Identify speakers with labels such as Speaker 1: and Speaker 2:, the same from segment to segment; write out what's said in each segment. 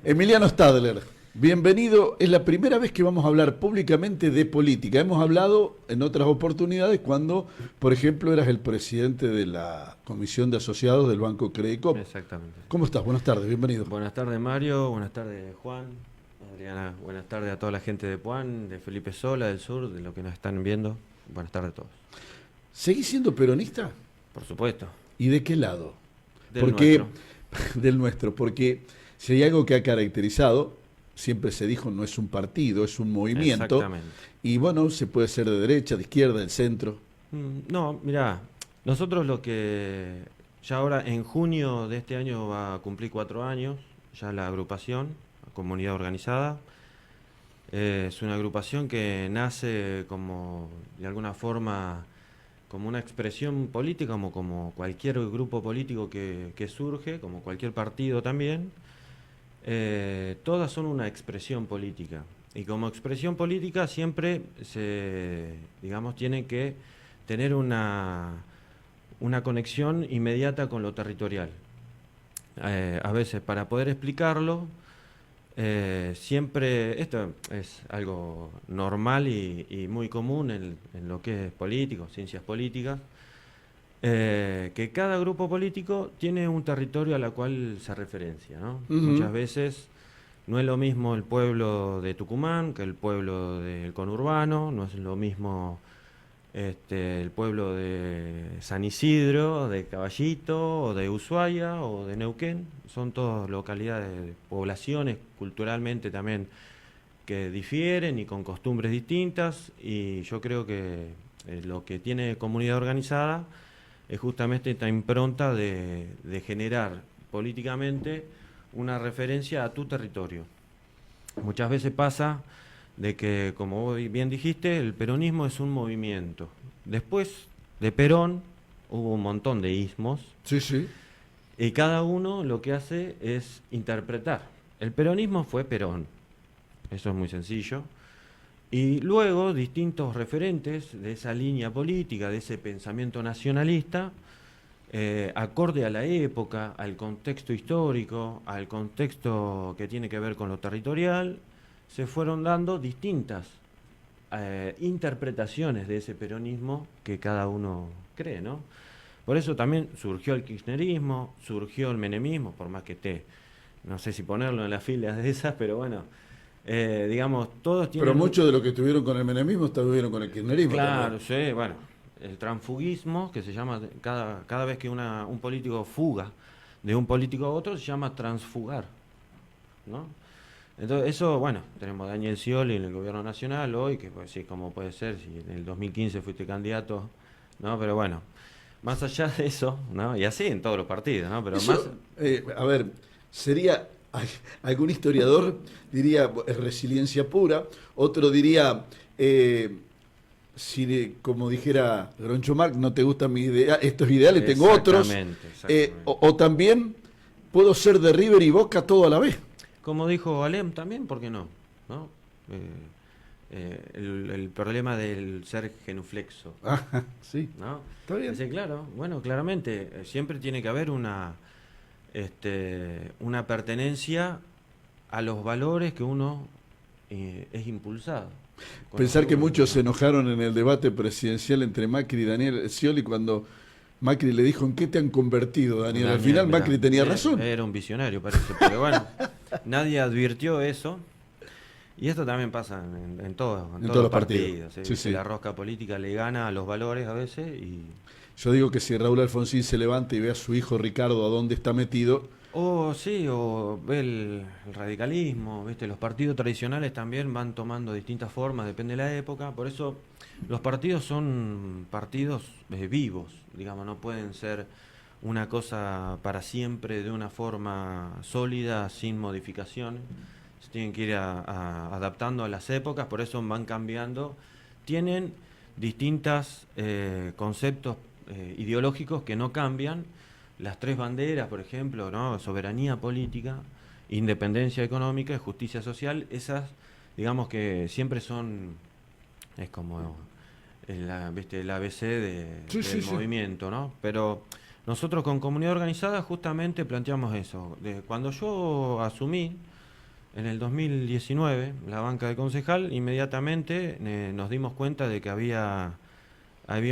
Speaker 1: Emiliano Stadler, bienvenido. Es la primera vez que vamos a hablar públicamente de política. Hemos hablado en otras oportunidades cuando, por ejemplo, eras el presidente de la Comisión de Asociados del Banco Credicop.
Speaker 2: Exactamente.
Speaker 1: ¿Cómo estás? Buenas tardes, bienvenido.
Speaker 2: Buenas tardes, Mario. Buenas tardes, Juan. Adriana, buenas tardes a toda la gente de Puan, de Felipe Sola, del sur, de lo que nos están viendo. Buenas tardes a todos.
Speaker 1: ¿Seguís siendo peronista?
Speaker 2: Por supuesto.
Speaker 1: ¿Y de qué lado?
Speaker 2: Del
Speaker 1: Porque
Speaker 2: nuestro.
Speaker 1: del nuestro, porque si hay algo que ha caracterizado, siempre se dijo, no es un partido, es un movimiento.
Speaker 2: Exactamente.
Speaker 1: Y bueno, se puede ser de derecha, de izquierda, del centro.
Speaker 2: No, mirá, nosotros lo que ya ahora en junio de este año va a cumplir 4 años, ya la agrupación, la comunidad organizada. Es una agrupación que nace como, de alguna forma, como una expresión política, como cualquier grupo político que surge, como cualquier partido también. Todas son una expresión política. Y como expresión política siempre digamos, tiene que tener una conexión inmediata con lo territorial. A veces, para poder explicarlo, siempre, esto es algo normal y muy común en lo que es político, ciencias políticas, que cada grupo político tiene un territorio a la cual se referencia, ¿no? Muchas veces no es lo mismo el pueblo de Tucumán que el pueblo del conurbano, no es lo mismo el pueblo de San Isidro, de Caballito, o de Ushuaia, o de Neuquén. Son todas localidades, poblaciones culturalmente también que difieren y con costumbres distintas, y yo creo que lo que tiene comunidad organizada es justamente esta impronta de generar políticamente una referencia a tu territorio. Muchas veces pasa de que, como vos bien dijiste, el peronismo es un movimiento. Después de Perón hubo un montón de ismos.
Speaker 1: Sí, sí.
Speaker 2: Y cada uno lo que hace es interpretar. El peronismo fue Perón, eso es muy sencillo. Y luego distintos referentes de esa línea política, de ese pensamiento nacionalista, acorde a la época, al contexto histórico, al contexto que tiene que ver con lo territorial, se fueron dando distintas interpretaciones de ese peronismo que cada uno cree, ¿no? Por eso también surgió el kirchnerismo, surgió el menemismo, por más que esté, no sé si ponerlo en las filas de esas, pero bueno, digamos, todos tienen...
Speaker 1: Pero muchos de los que estuvieron con el menemismo estuvieron con el kirchnerismo.
Speaker 2: Claro,
Speaker 1: también.
Speaker 2: sí, bueno, el transfugismo, que se llama, cada vez que un político fuga de un político a otro, se llama transfugar, ¿no? Entonces, eso, bueno, tenemos a Daniel Scioli en el gobierno nacional hoy, que pues sí, como puede ser, si en el 2015 fuiste candidato, ¿no? Pero bueno, más allá de eso, ¿no? Y así en todos los partidos, ¿no? Pero
Speaker 1: Eso,
Speaker 2: más...
Speaker 1: a ver, sería, algún historiador diría resiliencia pura, otro diría, como dijera Groucho Marx, no te gustan estos ideales, tengo otros.
Speaker 2: Exactamente.
Speaker 1: O también puedo ser de River y Boca todo a la vez.
Speaker 2: Como dijo Alem también, ¿por qué no? ¿No? El problema del ser genuflexo,
Speaker 1: Sí,
Speaker 2: ¿no?
Speaker 1: está bien.
Speaker 2: Sí, claro, bueno, claramente, siempre tiene que haber una pertenencia a los valores que uno es impulsado.
Speaker 1: Pensar que muchos se enojaron en el debate presidencial entre Macri y Daniel Scioli cuando Macri le dijo: ¿en qué te han convertido, Daniel? Al final
Speaker 2: mirá,
Speaker 1: Macri tenía razón.
Speaker 2: Era un visionario, parece, pero bueno, nadie advirtió eso. Y esto también pasa en todos los partidos.
Speaker 1: Sí, sí.
Speaker 2: La rosca política le gana a los valores a veces y...
Speaker 1: Yo digo que si Raúl Alfonsín se levanta y ve a su hijo Ricardo a dónde está metido...
Speaker 2: O ve el radicalismo, ¿viste? Los partidos tradicionales también van tomando distintas formas, depende de la época. Por eso los partidos son partidos vivos, digamos, no pueden ser una cosa para siempre de una forma sólida, sin modificaciones. Se tienen que ir adaptando a las épocas, por eso van cambiando. Tienen distintos conceptos ideológicos que no cambian. Las tres banderas, por ejemplo, ¿no? Soberanía política, independencia económica y justicia social, esas, digamos que siempre son, es como ¿viste? El ABC del movimiento, ¿no? Pero nosotros con Comunidad Organizada justamente planteamos eso. Cuando yo asumí en el 2019 la banca de concejal, inmediatamente nos dimos cuenta de que había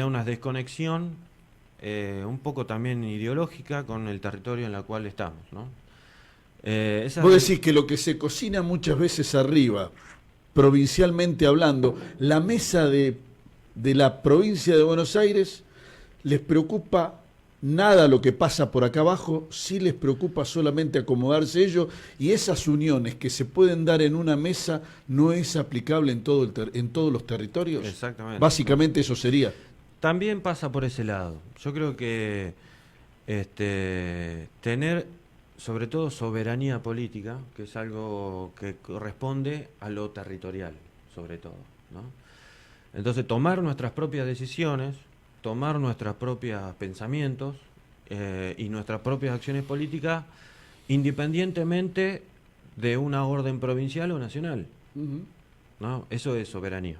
Speaker 2: una desconexión un poco también ideológica con el territorio en el cual estamos, ¿no?
Speaker 1: Vos decís que lo que se cocina muchas veces arriba, provincialmente hablando, la mesa de la provincia de Buenos Aires, les preocupa nada lo que pasa por acá abajo, sí les preocupa solamente acomodarse ellos, y esas uniones que se pueden dar en una mesa no es aplicable en todos los territorios.
Speaker 2: Exactamente.
Speaker 1: Básicamente eso sería.
Speaker 2: También pasa por ese lado. Yo creo que tener sobre todo soberanía política, que es algo que corresponde a lo territorial, sobre todo, ¿no? Entonces, tomar nuestras propias decisiones, tomar nuestros propios pensamientos y nuestras propias acciones políticas, independientemente de una orden provincial o nacional, ¿no? Eso es soberanía.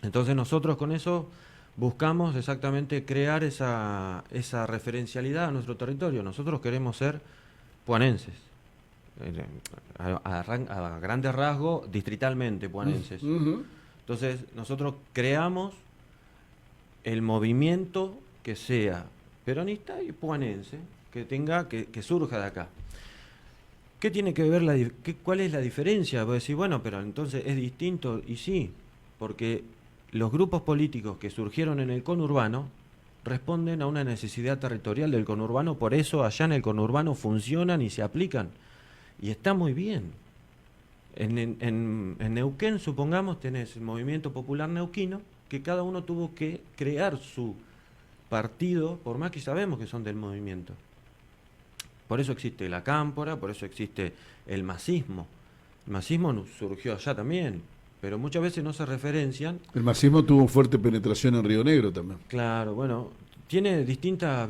Speaker 2: Entonces, nosotros con eso buscamos exactamente crear esa referencialidad a nuestro territorio. Nosotros queremos ser puanenses, a grandes rasgos, distritalmente puanenses. Entonces, nosotros creamos el movimiento que sea peronista y puanense, que surja de acá. ¿Qué tiene que ver cuál es la diferencia? Vos decís, bueno, pero entonces es distinto, y sí, porque los grupos políticos que surgieron en el conurbano responden a una necesidad territorial del conurbano, por eso allá en el conurbano funcionan y se aplican. Y está muy bien. En Neuquén, supongamos, tenés el Movimiento Popular Neuquino, que cada uno tuvo que crear su partido, por más que sabemos que son del movimiento. Por eso existe la cámpora, por eso existe el masismo. El masismo surgió allá también, pero muchas veces no se referencian.
Speaker 1: El masismo tuvo fuerte penetración en Río Negro también.
Speaker 2: Claro, bueno, tiene distintas,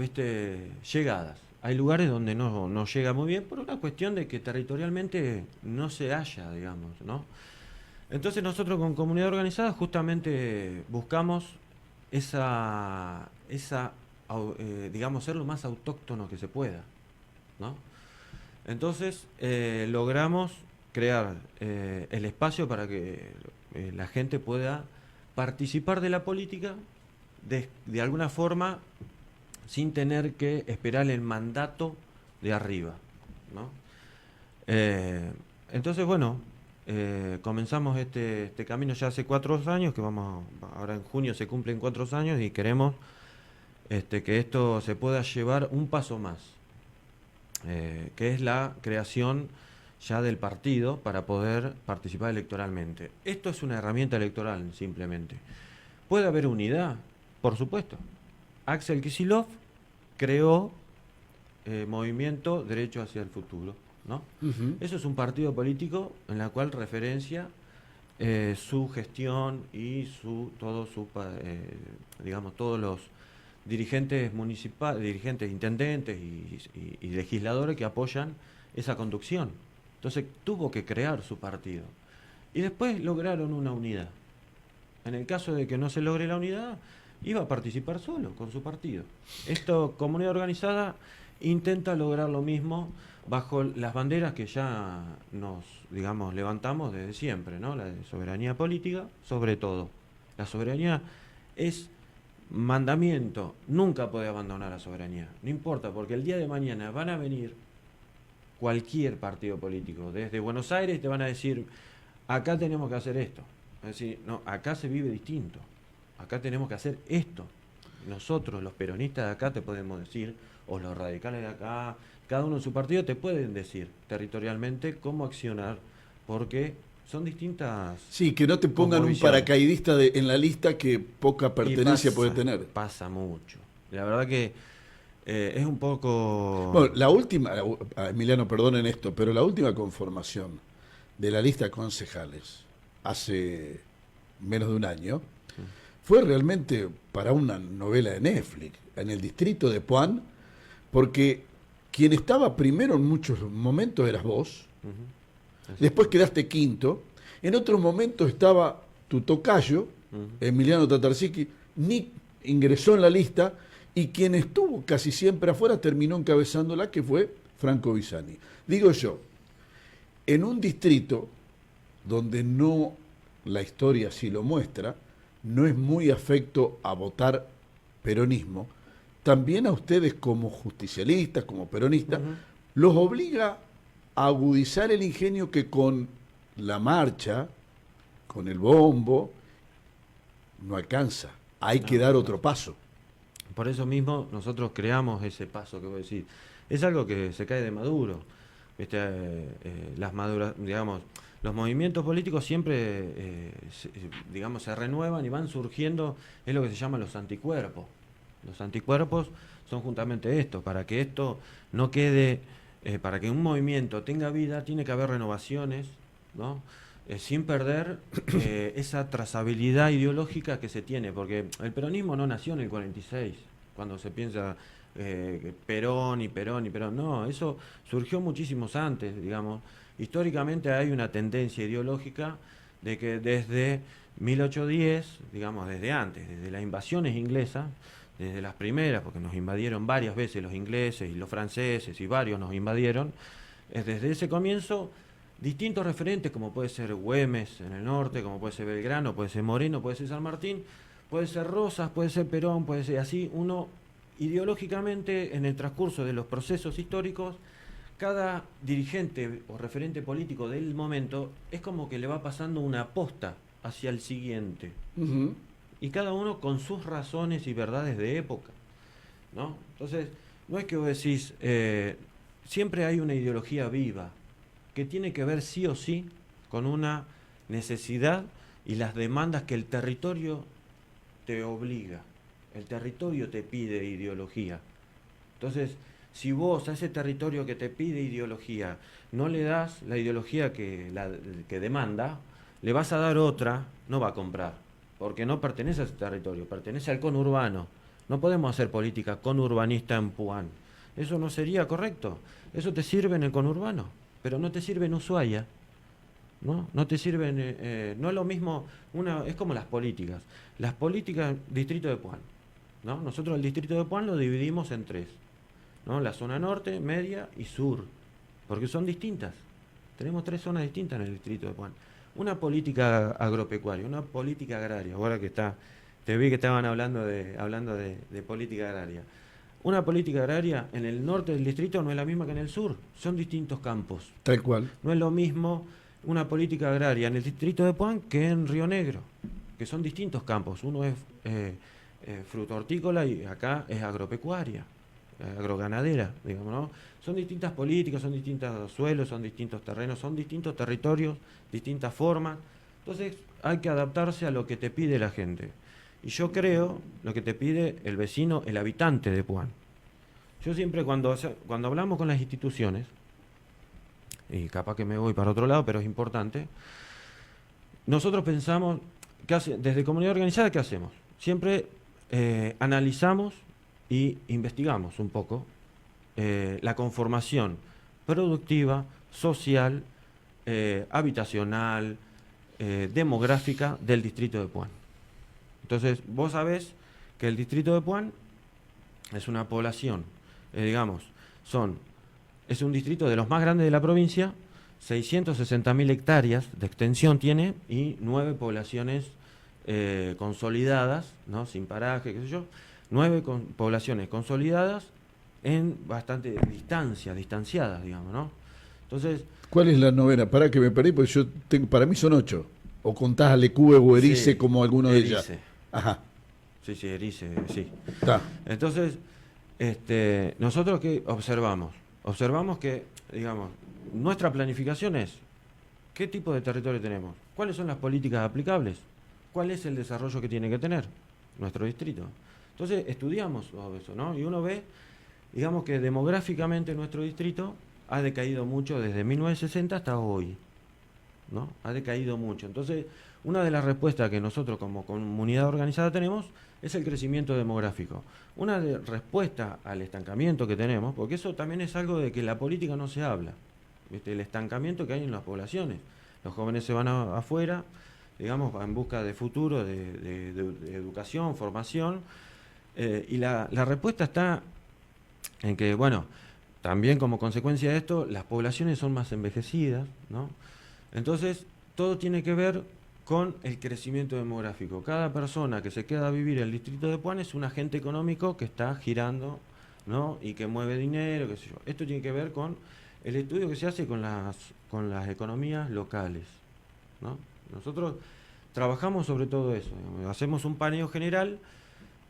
Speaker 2: llegadas. Hay lugares donde no llega muy bien por una cuestión de que territorialmente no se halla, digamos, ¿no? Entonces nosotros con Comunidad Organizada justamente buscamos digamos, ser lo más autóctono que se pueda, ¿no? Entonces logramos crear el espacio para que la gente pueda participar de la política de alguna forma sin tener que esperar el mandato de arriba, ¿no? Entonces, bueno, comenzamos este camino ya hace 4 años, que ahora en junio se cumplen 4 años y queremos que esto se pueda llevar un paso más, que es la creación ya del partido para poder participar electoralmente. Esto es una herramienta electoral, simplemente. ¿Puede haber unidad? Por supuesto. Axel Kicillof creó Movimiento Derecho hacia el Futuro, ¿no? Eso es un partido político en la cual referencia su gestión y digamos, todos los dirigentes municipales, dirigentes, intendentes y legisladores que apoyan esa conducción. Entonces tuvo que crear su partido. Y después lograron una unidad. En el caso de que no se logre la unidad, iba a participar solo, con su partido. Comunidad Organizada intenta lograr lo mismo bajo las banderas que ya nos, digamos, levantamos desde siempre, ¿no? La de soberanía política, sobre todo. La soberanía es mandamiento, nunca puede abandonar la soberanía. No importa, porque el día de mañana van a venir cualquier partido político, desde Buenos Aires te van a decir, acá tenemos que hacer esto. Es decir, no, acá se vive distinto. Acá tenemos que hacer esto. Nosotros, los peronistas de acá, te podemos decir, o los radicales de acá, cada uno en su partido te pueden decir territorialmente cómo accionar, porque son distintas.
Speaker 1: Sí, que no te pongan un paracaidista en la lista que poca pertenencia puede tener.
Speaker 2: Pasa mucho. La verdad que es un poco.
Speaker 1: Bueno, la última, Emiliano, perdonen esto, pero la última conformación de la lista de concejales hace menos de un año fue realmente para una novela de Netflix, en el distrito de Puan, porque quien estaba primero en muchos momentos eras vos, después quedaste quinto, en otros momentos estaba tu tocayo, Emiliano Tatarczyk, ni ingresó en la lista, Y quien estuvo casi siempre afuera terminó encabezándola, que fue Franco Bisani. Digo yo, en un distrito donde no, la historia así lo muestra, no es muy afecto a votar peronismo, también a ustedes como justicialistas, como peronistas, los obliga a agudizar el ingenio que con la marcha, con el bombo, no alcanza. Hay que dar otro paso.
Speaker 2: Por eso mismo nosotros creamos ese paso que vos decís. Es algo que se cae de maduro. ¿Viste? Las maduras, digamos, los movimientos políticos siempre digamos, se renuevan y van surgiendo, es lo que se llama los anticuerpos. Los anticuerpos son justamente esto, para que esto no quede, para que un movimiento tenga vida, tiene que haber renovaciones, ¿no? Sin perder esa trazabilidad ideológica que se tiene, porque el peronismo no nació en el 46, cuando se piensa Perón y Perón y Perón, no, eso surgió muchísimos antes, digamos. Históricamente hay una tendencia ideológica de que desde 1810, digamos desde antes, desde las invasiones inglesas, desde las primeras, porque nos invadieron varias veces los ingleses y los franceses y varios nos invadieron, desde ese comienzo distintos referentes, como puede ser Güemes en el norte, como puede ser Belgrano, puede ser Moreno, puede ser San Martín, puede ser Rosas, puede ser Perón, puede ser así. Uno, ideológicamente, en el transcurso de los procesos históricos, cada dirigente o referente político del momento es como que le va pasando una posta hacia el siguiente. Y cada uno con sus razones y verdades de época, ¿no? Entonces, no es que vos decís, siempre hay una ideología viva, que tiene que ver sí o sí con una necesidad y las demandas que el territorio te obliga. El territorio te pide ideología. Entonces, si vos a ese territorio que te pide ideología no le das la ideología que demanda, le vas a dar otra, no va a comprar, porque no pertenece a ese territorio, pertenece al conurbano. No podemos hacer política conurbanista en Puan. Eso no sería correcto. Eso te sirve en el conurbano, pero no te sirve en Ushuaia, ¿no? No te sirven, no es lo mismo, es como las políticas. Las políticas, distrito de Puan, ¿no? Nosotros el distrito de Puan lo dividimos en tres, ¿no? La zona norte, media y sur, porque son distintas. Tenemos tres zonas distintas en el distrito de Puan. Una política agropecuaria, una política agraria, ahora que te vi que estaban hablando de política agraria. Una política agraria en el norte del distrito no es la misma que en el sur, son distintos campos.
Speaker 1: Tal cual.
Speaker 2: No es lo mismo una política agraria en el distrito de Puan que en Río Negro, que son distintos campos. Uno es fruto hortícola y acá es agropecuaria, agroganadera, digamos, ¿no? Son distintas políticas, son distintos suelos, son distintos terrenos, son distintos territorios, distintas formas. Entonces hay que adaptarse a lo que te pide la gente. Y yo creo lo que te pide el vecino, el habitante de Puan. Yo siempre cuando hablamos con las instituciones, y capaz que me voy para otro lado, pero es importante, nosotros pensamos, desde comunidad organizada, ¿qué hacemos? Siempre analizamos y investigamos un poco la conformación productiva, social, habitacional, demográfica del distrito de Puan. Entonces, vos sabés que el distrito de Puan es una población, digamos, es un distrito de los más grandes de la provincia, 660.000 hectáreas de extensión tiene y 9 poblaciones consolidadas, ¿no? Sin paraje, qué sé yo, 9 poblaciones consolidadas en bastante distanciadas, digamos, ¿no? Entonces,
Speaker 1: ¿cuál es la novena? Para que me perdí, porque para mí son 8. O contás a Lecube o Erice, sí, como alguno de ellas. Ajá.
Speaker 2: Sí, Erice, sí.
Speaker 1: Está.
Speaker 2: Entonces, nosotros ¿qué observamos? Observamos que, digamos, nuestra planificación es ¿qué tipo de territorio tenemos? ¿Cuáles son las políticas aplicables? ¿Cuál es el desarrollo que tiene que tener nuestro distrito? Entonces, estudiamos todo eso, ¿no? Y uno ve, digamos, que demográficamente nuestro distrito ha decaído mucho desde 1960 hasta hoy, ¿no? Ha decaído mucho. Entonces, una de las respuestas que nosotros como comunidad organizada tenemos es el crecimiento demográfico. Una respuesta al estancamiento que tenemos, porque eso también es algo de que la política no se habla, ¿viste? El estancamiento que hay en las poblaciones. Los jóvenes se van afuera, digamos, en busca de futuro, de educación, formación, Y la respuesta está en que, bueno, también como consecuencia de esto, las poblaciones son más envejecidas, ¿no? Entonces, todo tiene que ver con el crecimiento demográfico. Cada persona que se queda a vivir en el distrito de Puan es un agente económico que está girando, ¿no? Y que mueve dinero, qué sé yo. Esto tiene que ver con el estudio que se hace con las economías locales, ¿no? Nosotros trabajamos sobre todo eso, digamos. Hacemos un paneo general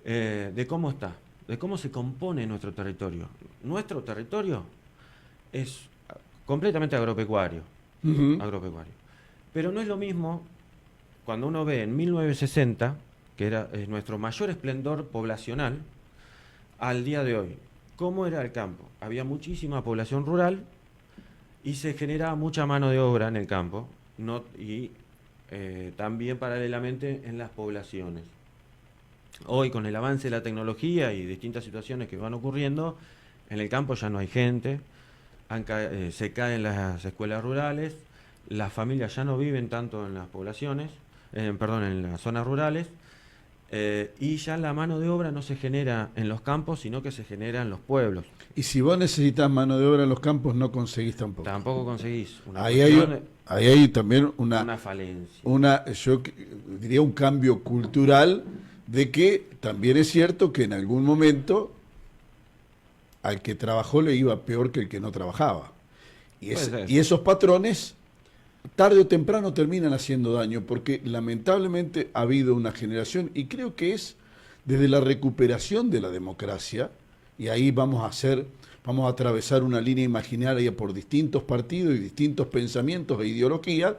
Speaker 2: de cómo está, de cómo se compone nuestro territorio. Nuestro territorio es completamente agropecuario, agropecuario. Pero no es lo mismo cuando uno ve en 1960, que era nuestro mayor esplendor poblacional, al día de hoy. ¿Cómo era el campo? Había muchísima población rural y se generaba mucha mano de obra en el campo, y también paralelamente en las poblaciones. Hoy, con el avance de la tecnología y distintas situaciones que van ocurriendo, en el campo ya no hay gente, se caen las escuelas rurales, las familias ya no viven tanto en las poblaciones, en las zonas rurales, y ya la mano de obra no se genera en los campos, sino que se genera en los pueblos.
Speaker 1: Y si vos necesitas mano de obra en los campos, no conseguís tampoco.
Speaker 2: Tampoco conseguís.
Speaker 1: Ahí hay también
Speaker 2: una falencia.
Speaker 1: Yo diría un cambio cultural, de que también es cierto que en algún momento al que trabajó le iba peor que el que no trabajaba. Y esos patrones, tarde o temprano, terminan haciendo daño, porque lamentablemente ha habido una generación, y creo que es desde la recuperación de la democracia, y ahí vamos a atravesar una línea imaginaria por distintos partidos y distintos pensamientos e ideologías.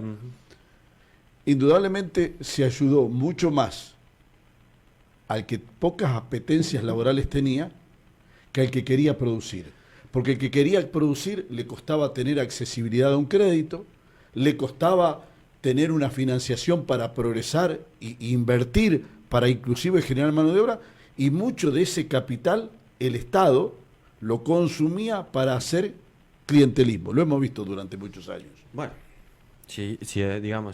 Speaker 1: Indudablemente se ayudó mucho más al que pocas apetencias laborales tenía que al que quería producir. Porque el que quería producir le costaba tener accesibilidad a un crédito, le costaba tener una financiación para progresar e invertir para inclusive generar mano de obra, y mucho de ese capital el Estado lo consumía para hacer clientelismo. Lo hemos visto durante muchos años.
Speaker 2: Bueno, si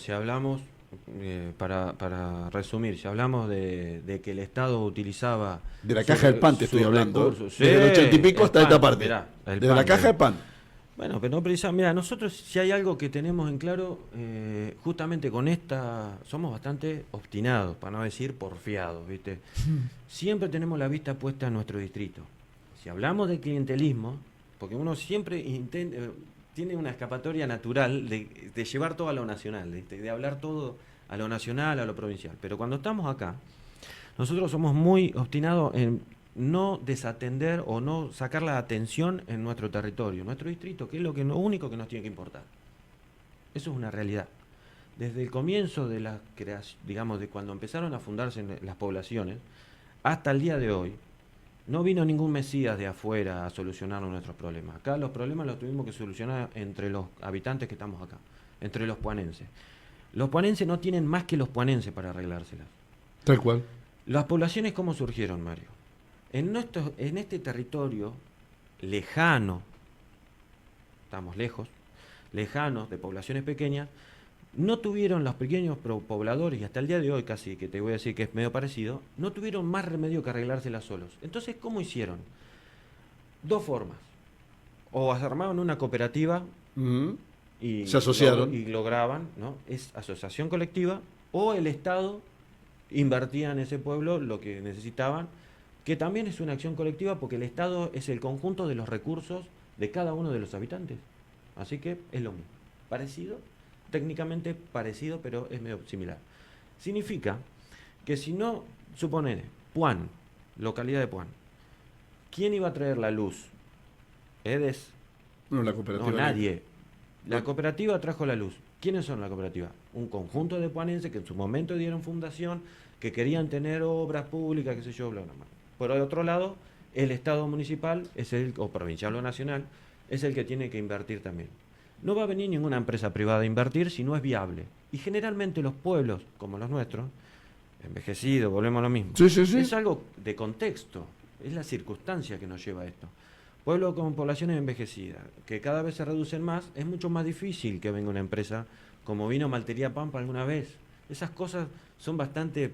Speaker 2: hablamos, para resumir, si hablamos de que el Estado utilizaba...
Speaker 1: De la caja del pan te estoy hablando.
Speaker 2: Desde
Speaker 1: el 80 y pico hasta esta parte. Desde la caja del pan.
Speaker 2: Bueno, pero no precisamente, mira, nosotros si hay algo que tenemos en claro, justamente con somos bastante obstinados, para no decir porfiados, ¿viste? Siempre tenemos la vista puesta en nuestro distrito. Si hablamos de clientelismo, porque uno siempre tiene una escapatoria natural de llevar todo a lo nacional, de hablar todo a lo nacional, a lo provincial. Pero cuando estamos acá, nosotros somos muy obstinados en no desatender o no sacar la atención en nuestro territorio, nuestro distrito, que es lo único que nos tiene que importar. Eso es una realidad. Desde el comienzo de la creación, digamos, de cuando empezaron a fundarse las poblaciones, hasta el día de hoy, no vino ningún mesías de afuera a solucionar nuestros problemas. Acá los problemas los tuvimos que solucionar entre los habitantes que estamos acá, entre los puanenses. Los puanenses no tienen más que los puanenses para arreglárselas.
Speaker 1: Tal cual.
Speaker 2: Las poblaciones, ¿cómo surgieron, Mario? En este territorio lejano, estamos lejanos de poblaciones pequeñas, no tuvieron los pequeños pobladores, y hasta el día de hoy casi, que te voy a decir que es medio parecido, no tuvieron más remedio que arreglárselas solos. Entonces, ¿cómo hicieron? Dos formas. O armaban una cooperativa y
Speaker 1: se asociaron
Speaker 2: y lograban, ¿no? Es asociación colectiva, o el Estado invertía en ese pueblo lo que necesitaban, que también es una acción colectiva, porque el Estado es el conjunto de los recursos de cada uno de los habitantes. Así que es lo mismo. Parecido, técnicamente parecido, pero es medio similar. Significa que si no, suponete, Puan, localidad de Puan, ¿quién iba a traer la luz? ¿Edes?
Speaker 1: No, la cooperativa.
Speaker 2: No, nadie. La cooperativa trajo la luz. ¿Quiénes son la cooperativa? Un conjunto de puanenses que en su momento dieron fundación, que querían tener obras públicas, qué sé yo, bla, bla, bla. Por otro lado, el Estado municipal, o provincial o nacional, es el que tiene que invertir también. No va a venir ninguna empresa privada a invertir si no es viable. Y generalmente los pueblos, como los nuestros, envejecidos, volvemos a lo mismo.
Speaker 1: Sí.
Speaker 2: Es algo de contexto, es la circunstancia que nos lleva a esto. Pueblos con poblaciones envejecidas, que cada vez se reducen más, es mucho más difícil que venga una empresa como vino Maltería Pampa alguna vez. Esas cosas son bastante,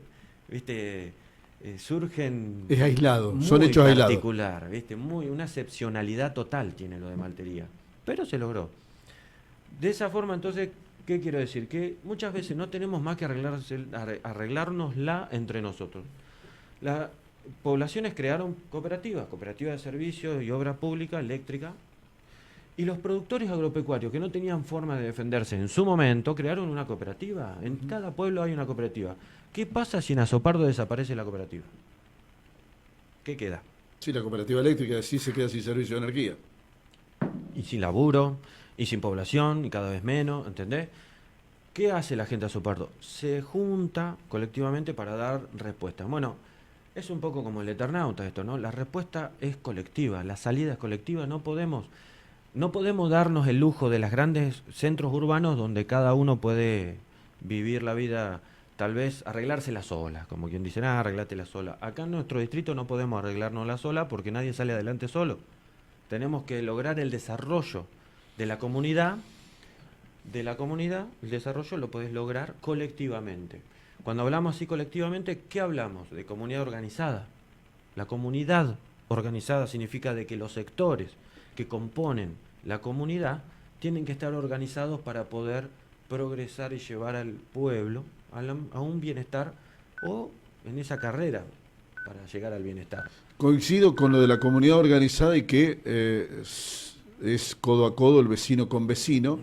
Speaker 2: surgen...
Speaker 1: Es aislado,
Speaker 2: muy
Speaker 1: son hechos aislados.
Speaker 2: particular, ¿viste? Una excepcionalidad total tiene lo de Maltería. Pero se logró. De esa forma, entonces, ¿qué quiero decir? Que muchas veces no tenemos más que arreglárnosla entre nosotros. Las poblaciones crearon cooperativas de servicios y obra pública, eléctrica, y los productores agropecuarios que no tenían forma de defenderse en su momento crearon una cooperativa. En cada pueblo hay una cooperativa. ¿Qué pasa si en Azopardo desaparece la cooperativa? ¿Qué queda?
Speaker 1: Sí, la cooperativa eléctrica sí se queda sin servicio de energía.
Speaker 2: Y sin laburo, y sin población, y cada vez menos, ¿entendés? ¿Qué hace la gente de Azopardo? Se junta colectivamente para dar respuestas. Bueno, es un poco como el Eternauta esto, ¿no? La respuesta es colectiva, la salida es colectiva. No podemos darnos el lujo de los grandes centros urbanos donde cada uno puede vivir la vida, tal vez arreglársela sola, como quien dice, arreglátela sola. Acá en nuestro distrito no podemos arreglárnosla sola porque nadie sale adelante solo. Tenemos que lograr el desarrollo de la comunidad. El desarrollo lo podés lograr colectivamente. Cuando hablamos así colectivamente, ¿qué hablamos? De comunidad organizada. La comunidad organizada significa de que los sectores que componen la comunidad tienen que estar organizados para poder progresar y llevar al pueblo a un bienestar o en esa carrera para llegar al bienestar.
Speaker 1: Coincido con lo de la comunidad organizada y que es codo a codo, el vecino con vecino,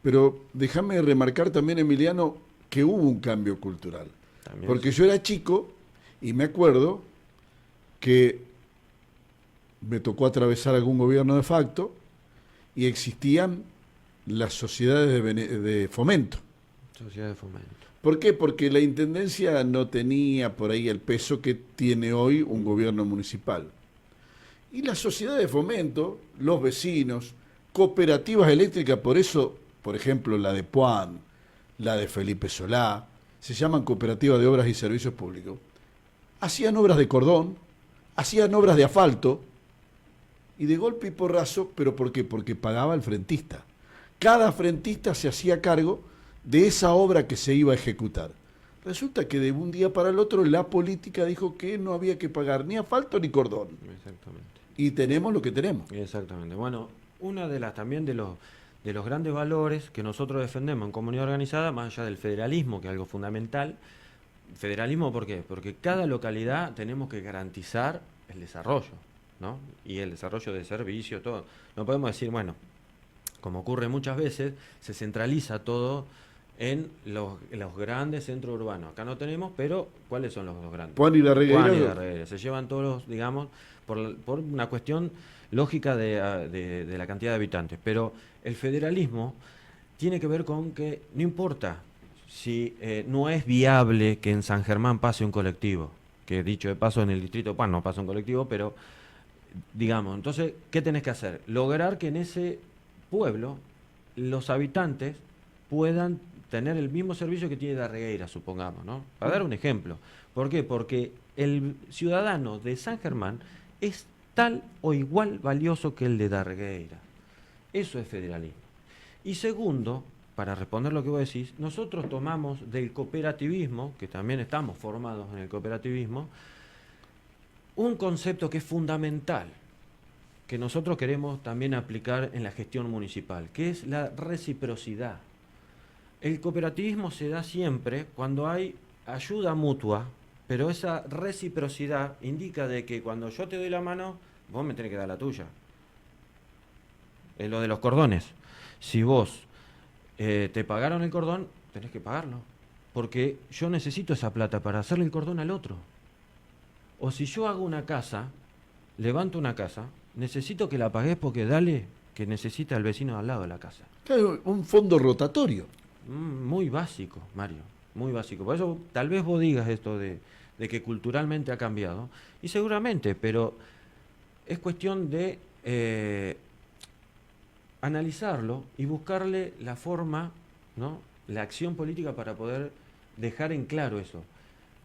Speaker 1: pero déjame remarcar también, Emiliano, que hubo un cambio cultural.
Speaker 2: También
Speaker 1: porque
Speaker 2: sí.
Speaker 1: yo era chico y me acuerdo que me tocó atravesar algún gobierno de facto y existían las sociedades de fomento.
Speaker 2: Sociedad de fomento.
Speaker 1: ¿Por qué? Porque la intendencia no tenía por ahí el peso que tiene hoy un gobierno municipal. Y la sociedad de fomento, los vecinos, cooperativas eléctricas, por eso, por ejemplo, la de Puan, la de Felipe Solá, se llaman cooperativas de obras y servicios públicos. Hacían obras de cordón, hacían obras de asfalto, y de golpe y porrazo, ¿pero por qué? Porque pagaba el frentista. Cada frentista se hacía cargo de esa obra que se iba a ejecutar. Resulta que de un día para el otro la política dijo que no había que pagar ni asfalto ni cordón.
Speaker 2: Exactamente.
Speaker 1: Y tenemos lo que tenemos.
Speaker 2: Exactamente. Bueno, una de las también de los grandes valores que nosotros defendemos en comunidad organizada, más allá del federalismo, que es algo fundamental. ¿Federalismo por qué? Porque cada localidad tenemos que garantizar el desarrollo, ¿no? Y el desarrollo de servicios, todo. No podemos decir, bueno, como ocurre muchas veces, se centraliza todo en los grandes centros urbanos. Acá no tenemos, pero ¿cuáles son los dos grandes?
Speaker 1: Puan y la Regueira.
Speaker 2: Puan y la Regueira. Se llevan todos, digamos, por una cuestión lógica de la cantidad de habitantes. Pero el federalismo tiene que ver con que no importa si no es viable que en San Germán pase un colectivo, que dicho de paso en el distrito Puan no pasa un colectivo, pero digamos, entonces, ¿qué tenés que hacer? Lograr que en ese pueblo los habitantes puedan tener el mismo servicio que tiene Darregueira, supongamos, ¿no? Para dar un ejemplo. ¿Por qué? Porque el ciudadano de San Germán es tal o igual valioso que el de Darregueira. Eso es federalismo. Y segundo, para responder lo que vos decís, nosotros tomamos del cooperativismo, que también estamos formados en el cooperativismo, un concepto que es fundamental, que nosotros queremos también aplicar en la gestión municipal, que es la reciprocidad. El cooperativismo se da siempre cuando hay ayuda mutua, pero esa reciprocidad indica de que cuando yo te doy la mano, vos me tenés que dar la tuya. Es lo de los cordones. Si vos te pagaron el cordón, tenés que pagarlo, porque yo necesito esa plata para hacerle el cordón al otro. O si yo hago una casa, levanto una casa, necesito que la pagues porque dale que necesita el vecino de al lado de la casa.
Speaker 1: Claro, un fondo rotatorio.
Speaker 2: Muy básico, Mario, muy básico. Por eso tal vez vos digas esto de que culturalmente ha cambiado, y seguramente, pero es cuestión de analizarlo y buscarle la forma, ¿no? La acción política para poder dejar en claro eso.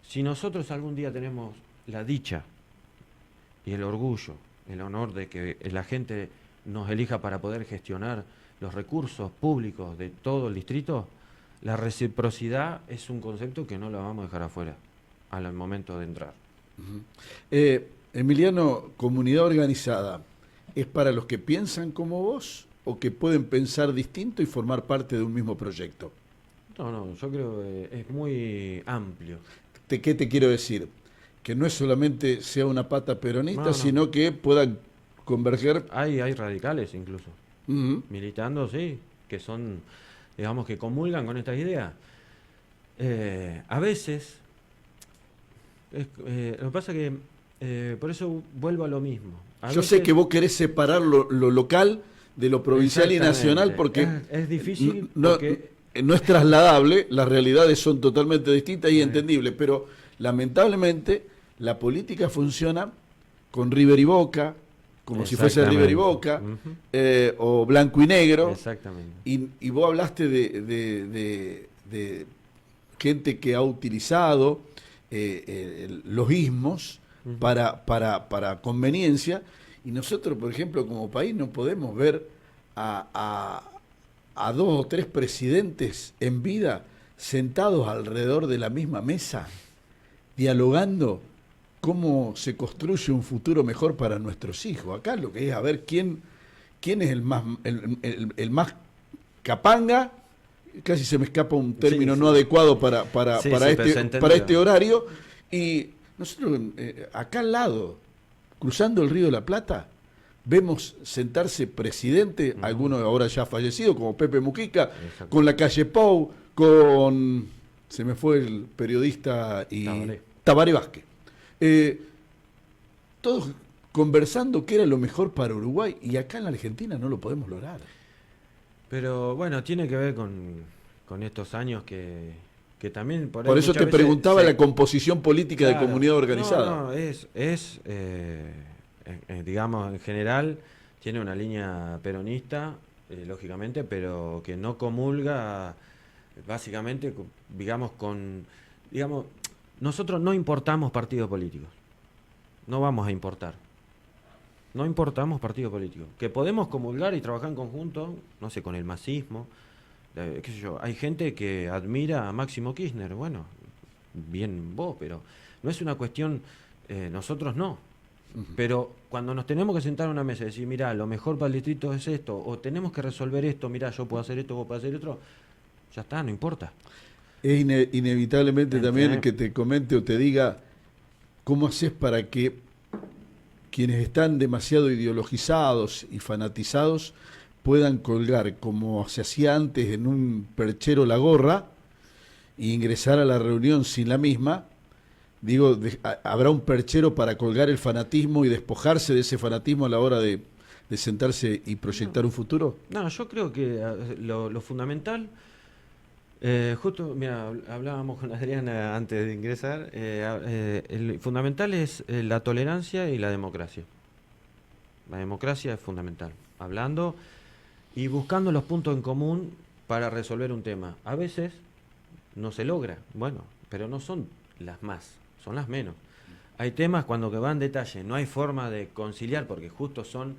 Speaker 2: Si nosotros algún día tenemos la dicha y el orgullo, el honor de que la gente nos elija para poder gestionar los recursos públicos de todo el distrito, la reciprocidad es un concepto que no lo vamos a dejar afuera al momento de entrar.
Speaker 1: Emiliano, comunidad organizada, ¿es para los que piensan como vos o que pueden pensar distinto y formar parte de un mismo proyecto?
Speaker 2: No, yo creo que es muy amplio.
Speaker 1: ¿Qué te quiero decir? Que no es solamente sea una pata peronista,
Speaker 2: No.
Speaker 1: sino que puedan converger.
Speaker 2: Hay radicales incluso, militando, sí, que son, digamos, que comulgan con estas ideas. A veces, lo que pasa que, por eso vuelvo a lo mismo.
Speaker 1: Yo sé que vos querés separar lo local de lo provincial y nacional porque
Speaker 2: es difícil.
Speaker 1: No es trasladable, las realidades son totalmente distintas y entendibles, pero lamentablemente la política funciona con River y Boca, como si fuese River y Boca, o blanco y negro.
Speaker 2: Exactamente.
Speaker 1: Y vos hablaste de gente que ha utilizado los ismos para conveniencia, y nosotros, por ejemplo, como país no podemos ver a 2 o 3 presidentes en vida sentados alrededor de la misma mesa, dialogando cómo se construye un futuro mejor para nuestros hijos. Acá lo que es a ver quién es el más capanga, casi se me escapa un término no adecuado para este horario, y nosotros acá al lado, cruzando el Río de la Plata, vemos sentarse presidente, algunos ahora ya fallecidos, como Pepe Mujica, con la calle Pou, se me fue el periodista Tabaré Vázquez. Todos conversando qué era lo mejor para Uruguay, y acá en la Argentina no lo podemos lograr.
Speaker 2: Pero bueno, tiene que ver con estos años que también...
Speaker 1: Por eso te preguntaba la composición política de comunidad organizada.
Speaker 2: Digamos, en general, tiene una línea peronista, lógicamente, pero que no comulga, básicamente, digamos, nosotros no importamos partidos políticos. No vamos a importar. No importamos partidos políticos. Que podemos comulgar y trabajar en conjunto, no sé, con el masismo. Qué sé yo. Hay gente que admira a Máximo Kirchner. Bueno, bien vos, pero no es una cuestión... nosotros no. Pero cuando nos tenemos que sentar a una mesa y decir, mirá, lo mejor para el distrito es esto, o tenemos que resolver esto, mirá, yo puedo hacer esto, vos podés hacer otro, ya está, no importa.
Speaker 1: Es inevitablemente también que te comente o te diga cómo haces para que quienes están demasiado ideologizados y fanatizados puedan colgar, como se hacía antes, en un perchero la gorra e ingresar a la reunión sin la misma. Digo, habrá un perchero para colgar el fanatismo y despojarse de ese fanatismo a la hora de sentarse y proyectar un futuro.
Speaker 2: No, yo creo que lo fundamental, justo, mira, hablábamos con Adriana antes de ingresar, el fundamental es la tolerancia y la democracia. La democracia es fundamental, hablando y buscando los puntos en común para resolver un tema. A veces no se logra, bueno, pero no son las más, son las menos. Hay temas cuando que van en detalle, no hay forma de conciliar porque justo son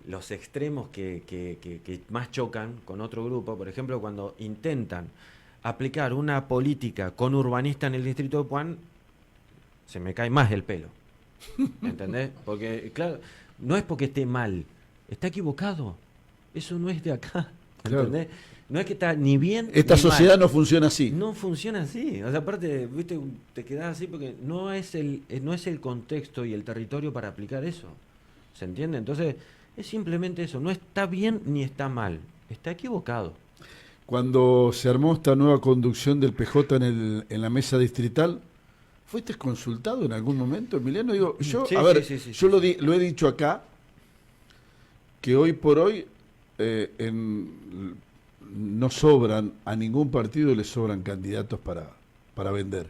Speaker 2: los extremos que más chocan con otro grupo. Por ejemplo, cuando intentan aplicar una política con urbanista en el distrito de Puan, se me cae más el pelo. ¿Entendés? Porque, claro, no es porque esté mal, está equivocado. Eso no es de acá. ¿Entendés? Claro. No es que está ni bien.
Speaker 1: Esta
Speaker 2: ni
Speaker 1: sociedad
Speaker 2: mal.
Speaker 1: No funciona así.
Speaker 2: No funciona así. O sea, aparte, viste, te quedás así porque no es el contexto y el territorio para aplicar eso. ¿Se entiende? Entonces, es simplemente eso. No está bien ni está mal. Está equivocado.
Speaker 1: Cuando se armó esta nueva conducción del PJ en la mesa distrital, ¿fuiste consultado en algún momento, Emiliano? Digo, yo,
Speaker 2: sí,
Speaker 1: a ver,
Speaker 2: sí,
Speaker 1: lo he dicho acá, que hoy por hoy no sobran, a ningún partido le sobran candidatos para vender.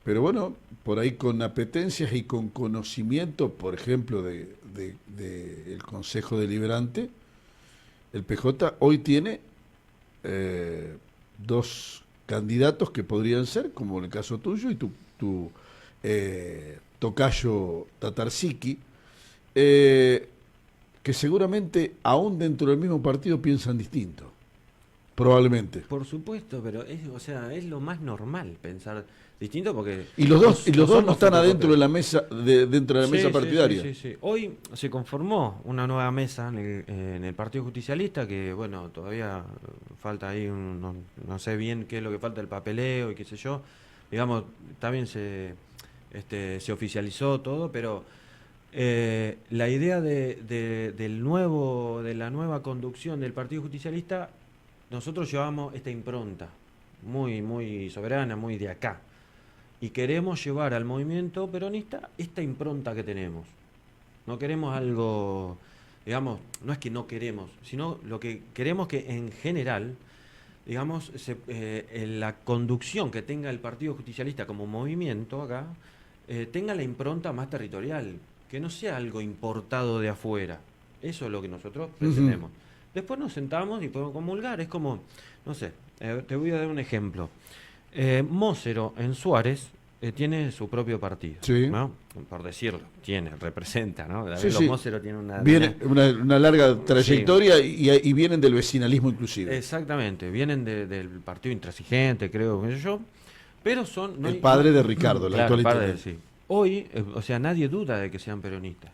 Speaker 1: Pero bueno, por ahí con apetencias y con conocimiento, por ejemplo, del Consejo Deliberante, el PJ hoy tiene 2 candidatos que podrían ser, como en el caso tuyo y tu tocayo Tatarciki, que seguramente aún dentro del mismo partido piensan distinto. probablemente.
Speaker 2: Por supuesto, pero o sea, es lo más normal pensar distinto porque
Speaker 1: Y los dos no
Speaker 2: somos
Speaker 1: están adentro de
Speaker 2: fotocopias.
Speaker 1: la mesa, dentro de la mesa partidaria.
Speaker 2: Sí. Hoy se conformó una nueva mesa en el Partido Justicialista que, bueno, todavía falta ahí, no sé bien qué es lo que falta, el papeleo y qué sé yo. Digamos, también se oficializó todo, pero la idea de la nueva conducción del Partido Justicialista, nosotros llevamos esta impronta muy, muy soberana, muy de acá. Y queremos llevar al movimiento peronista esta impronta que tenemos. No queremos algo, digamos, no es que no queremos, sino lo que queremos que en general, digamos, en la conducción que tenga el Partido Justicialista como movimiento acá, tenga la impronta más territorial, que no sea algo importado de afuera. Eso es lo que nosotros pretendemos. Después nos sentamos y podemos comulgar. Es como, no sé, te voy a dar un ejemplo. Mócero en Suárez tiene su propio partido,
Speaker 1: Sí.
Speaker 2: ¿no? Por decirlo, representa, ¿no?
Speaker 1: Sí,
Speaker 2: Los
Speaker 1: sí.
Speaker 2: Móceros tienen
Speaker 1: Viene una larga trayectoria y vienen del vecinalismo inclusive.
Speaker 2: Exactamente, vienen del partido intransigente, creo que yo, pero son...
Speaker 1: El padre de Ricardo, el
Speaker 2: claro,
Speaker 1: actual
Speaker 2: el padre,
Speaker 1: intendente.
Speaker 2: sí. Hoy, o sea, nadie duda de que sean peronistas.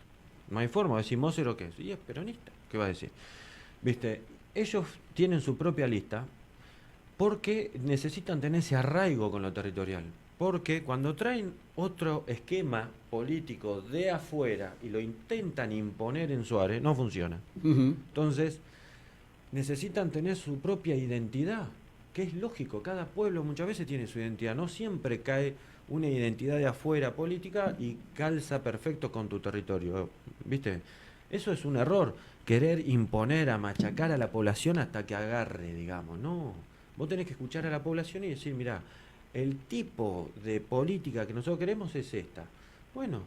Speaker 2: No hay forma de decir Mócero que es. Y es peronista, ¿qué va a decir? Viste, ellos tienen su propia lista porque necesitan tener ese arraigo con lo territorial. Porque cuando traen otro esquema político de afuera y lo intentan imponer en Suárez, no funciona. Entonces, necesitan tener su propia identidad, que es lógico, cada pueblo muchas veces tiene su identidad, no siempre cae una identidad de afuera política y calza perfecto con tu territorio, ¿viste? Eso es un error, querer imponer, a machacar a la población hasta que agarre, digamos, no. Vos tenés que escuchar a la población y decir, mirá, el tipo de política que nosotros queremos es esta. Bueno,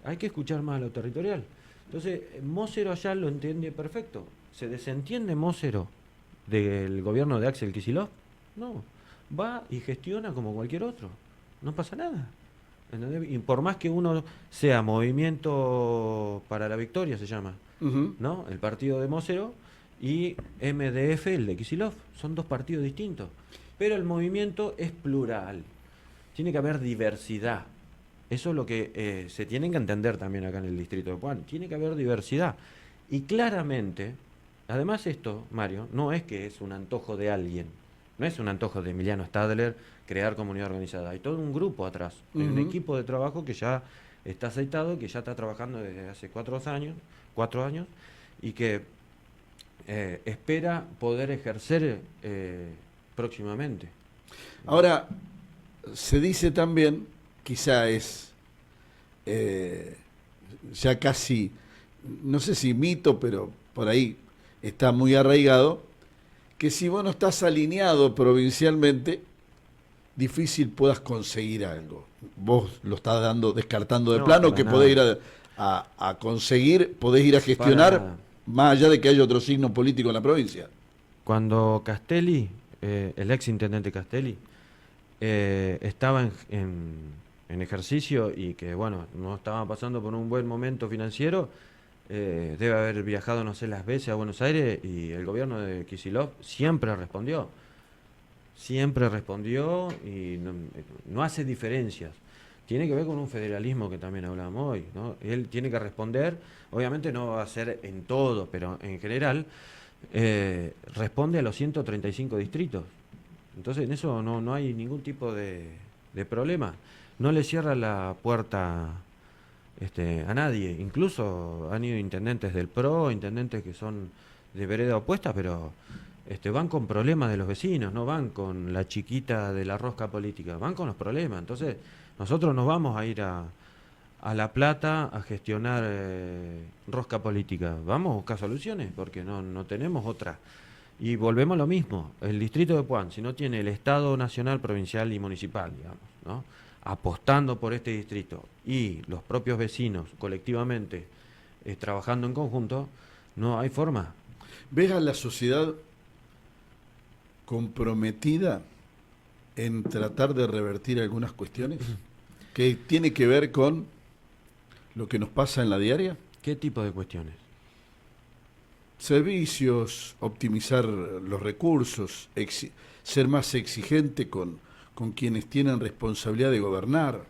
Speaker 2: hay que escuchar más a lo territorial. Entonces, Mócero allá lo entiende perfecto. ¿Se desentiende Mócero del gobierno de Axel Kicillof? No. Va y gestiona como cualquier otro. No pasa nada. ¿Entendés? Y por más que uno sea Movimiento para la Victoria, se llama, ¿no? El partido de Mócero, y MDF, el de Kicillof, son dos partidos distintos. Pero el movimiento es plural. Tiene que haber diversidad. Eso es lo que se tiene que entender también acá en el distrito de Puan. Tiene que haber diversidad. Y claramente, además esto, Mario, no es que es un antojo de alguien. No es un antojo de Emiliano Stadler crear comunidad organizada. Hay todo un grupo atrás. Hay un equipo de trabajo que ya está aceitado, que ya está trabajando desde hace 4 años, y que espera poder ejercer próximamente.
Speaker 1: Ahora, se dice también, quizá es ya casi, no sé si mito, pero por ahí está muy arraigado, que si vos no estás alineado provincialmente, difícil puedas conseguir algo. Vos lo estás descartando de
Speaker 2: No,
Speaker 1: plano,
Speaker 2: para
Speaker 1: que
Speaker 2: nada.
Speaker 1: podés ir a conseguir, podés ir a gestionar, más allá de que haya otro signo político en la provincia.
Speaker 2: Cuando Castelli, el ex intendente Castelli, estaba en ejercicio y que, bueno, no estaba pasando por un buen momento financiero, debe haber viajado no sé las veces a Buenos Aires, y el gobierno de Kicillof siempre respondió y no hace diferencias. Tiene que ver con un federalismo que también hablamos hoy, ¿no? Él tiene que responder, obviamente no va a ser en todo, pero en general responde a los 135 distritos. Entonces en eso no hay ningún tipo de problema. No le cierra la puerta a nadie. Incluso han ido intendentes del PRO, intendentes que son de vereda opuesta, pero van con problemas de los vecinos, no van con la chiquita de la rosca política, van con los problemas. Entonces nosotros nos vamos a ir a La Plata a gestionar rosca política. Vamos a buscar soluciones porque no tenemos otra. Y volvemos a lo mismo. El distrito de Puan, si no tiene el Estado nacional, provincial y municipal, digamos, ¿no?, apostando por este distrito, y los propios vecinos colectivamente trabajando en conjunto, no hay forma.
Speaker 1: ¿Ves a la sociedad comprometida en tratar de revertir algunas cuestiones que tiene que ver con lo que nos pasa en la diaria?
Speaker 2: ¿Qué tipo de cuestiones?
Speaker 1: servicios, optimizar los recursos, ser más exigente con quienes tienen responsabilidad de gobernar.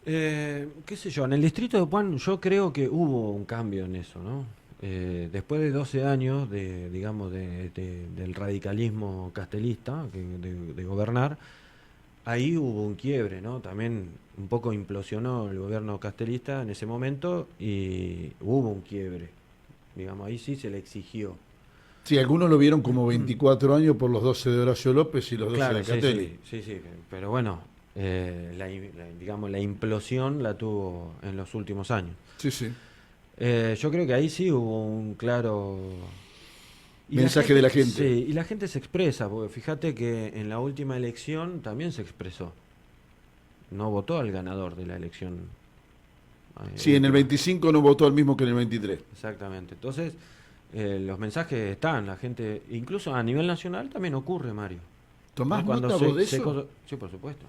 Speaker 2: Qué sé yo, en el distrito de Puan yo creo que hubo un cambio en eso, ¿no? Después de 12 años del radicalismo castelista, de gobernar, ahí hubo un quiebre, ¿no? También un poco implosionó el gobierno castelista en ese momento y hubo un quiebre. Digamos, ahí sí se le exigió.
Speaker 1: Sí, algunos lo vieron como 24 años por los 12 de Horacio López y los 12
Speaker 2: Claro,
Speaker 1: de Catelli.
Speaker 2: sí, pero bueno, digamos, la implosión la tuvo en los últimos años.
Speaker 1: Sí, sí.
Speaker 2: Yo creo que ahí sí hubo un claro
Speaker 1: Mensaje de la gente.
Speaker 2: Sí, y la gente se expresa, porque fíjate que en la última elección también se expresó. No votó al ganador de la elección.
Speaker 1: Sí, en el 25 no votó al mismo que en el 23.
Speaker 2: Exactamente. Entonces, los mensajes están, la gente, incluso a nivel nacional también ocurre, Mario.
Speaker 1: ¿Tomás nota vos de eso?
Speaker 2: Sí, por supuesto.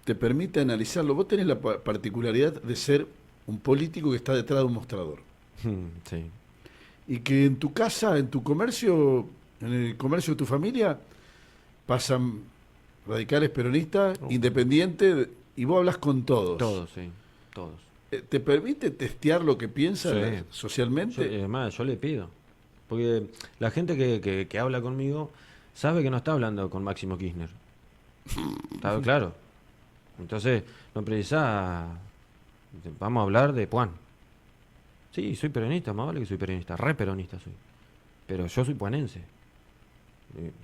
Speaker 1: Te permite analizarlo. Vos tenés la particularidad de ser un político que está detrás de un mostrador.
Speaker 2: Sí.
Speaker 1: Y que en tu casa, en tu comercio, en el comercio de tu familia, pasan radicales peronistas, independientes, y vos hablas con todos.
Speaker 2: Todos, sí, todos.
Speaker 1: ¿Te permite testear lo que piensas
Speaker 2: Sí.
Speaker 1: socialmente?
Speaker 2: Además, yo le pido. Porque la gente que habla conmigo sabe que no está hablando con Máximo Kirchner. ¿Está claro? Entonces, no precisa. Vamos a hablar de Puan. Sí, soy peronista, más vale que soy peronista, re peronista soy. Pero yo soy puanense.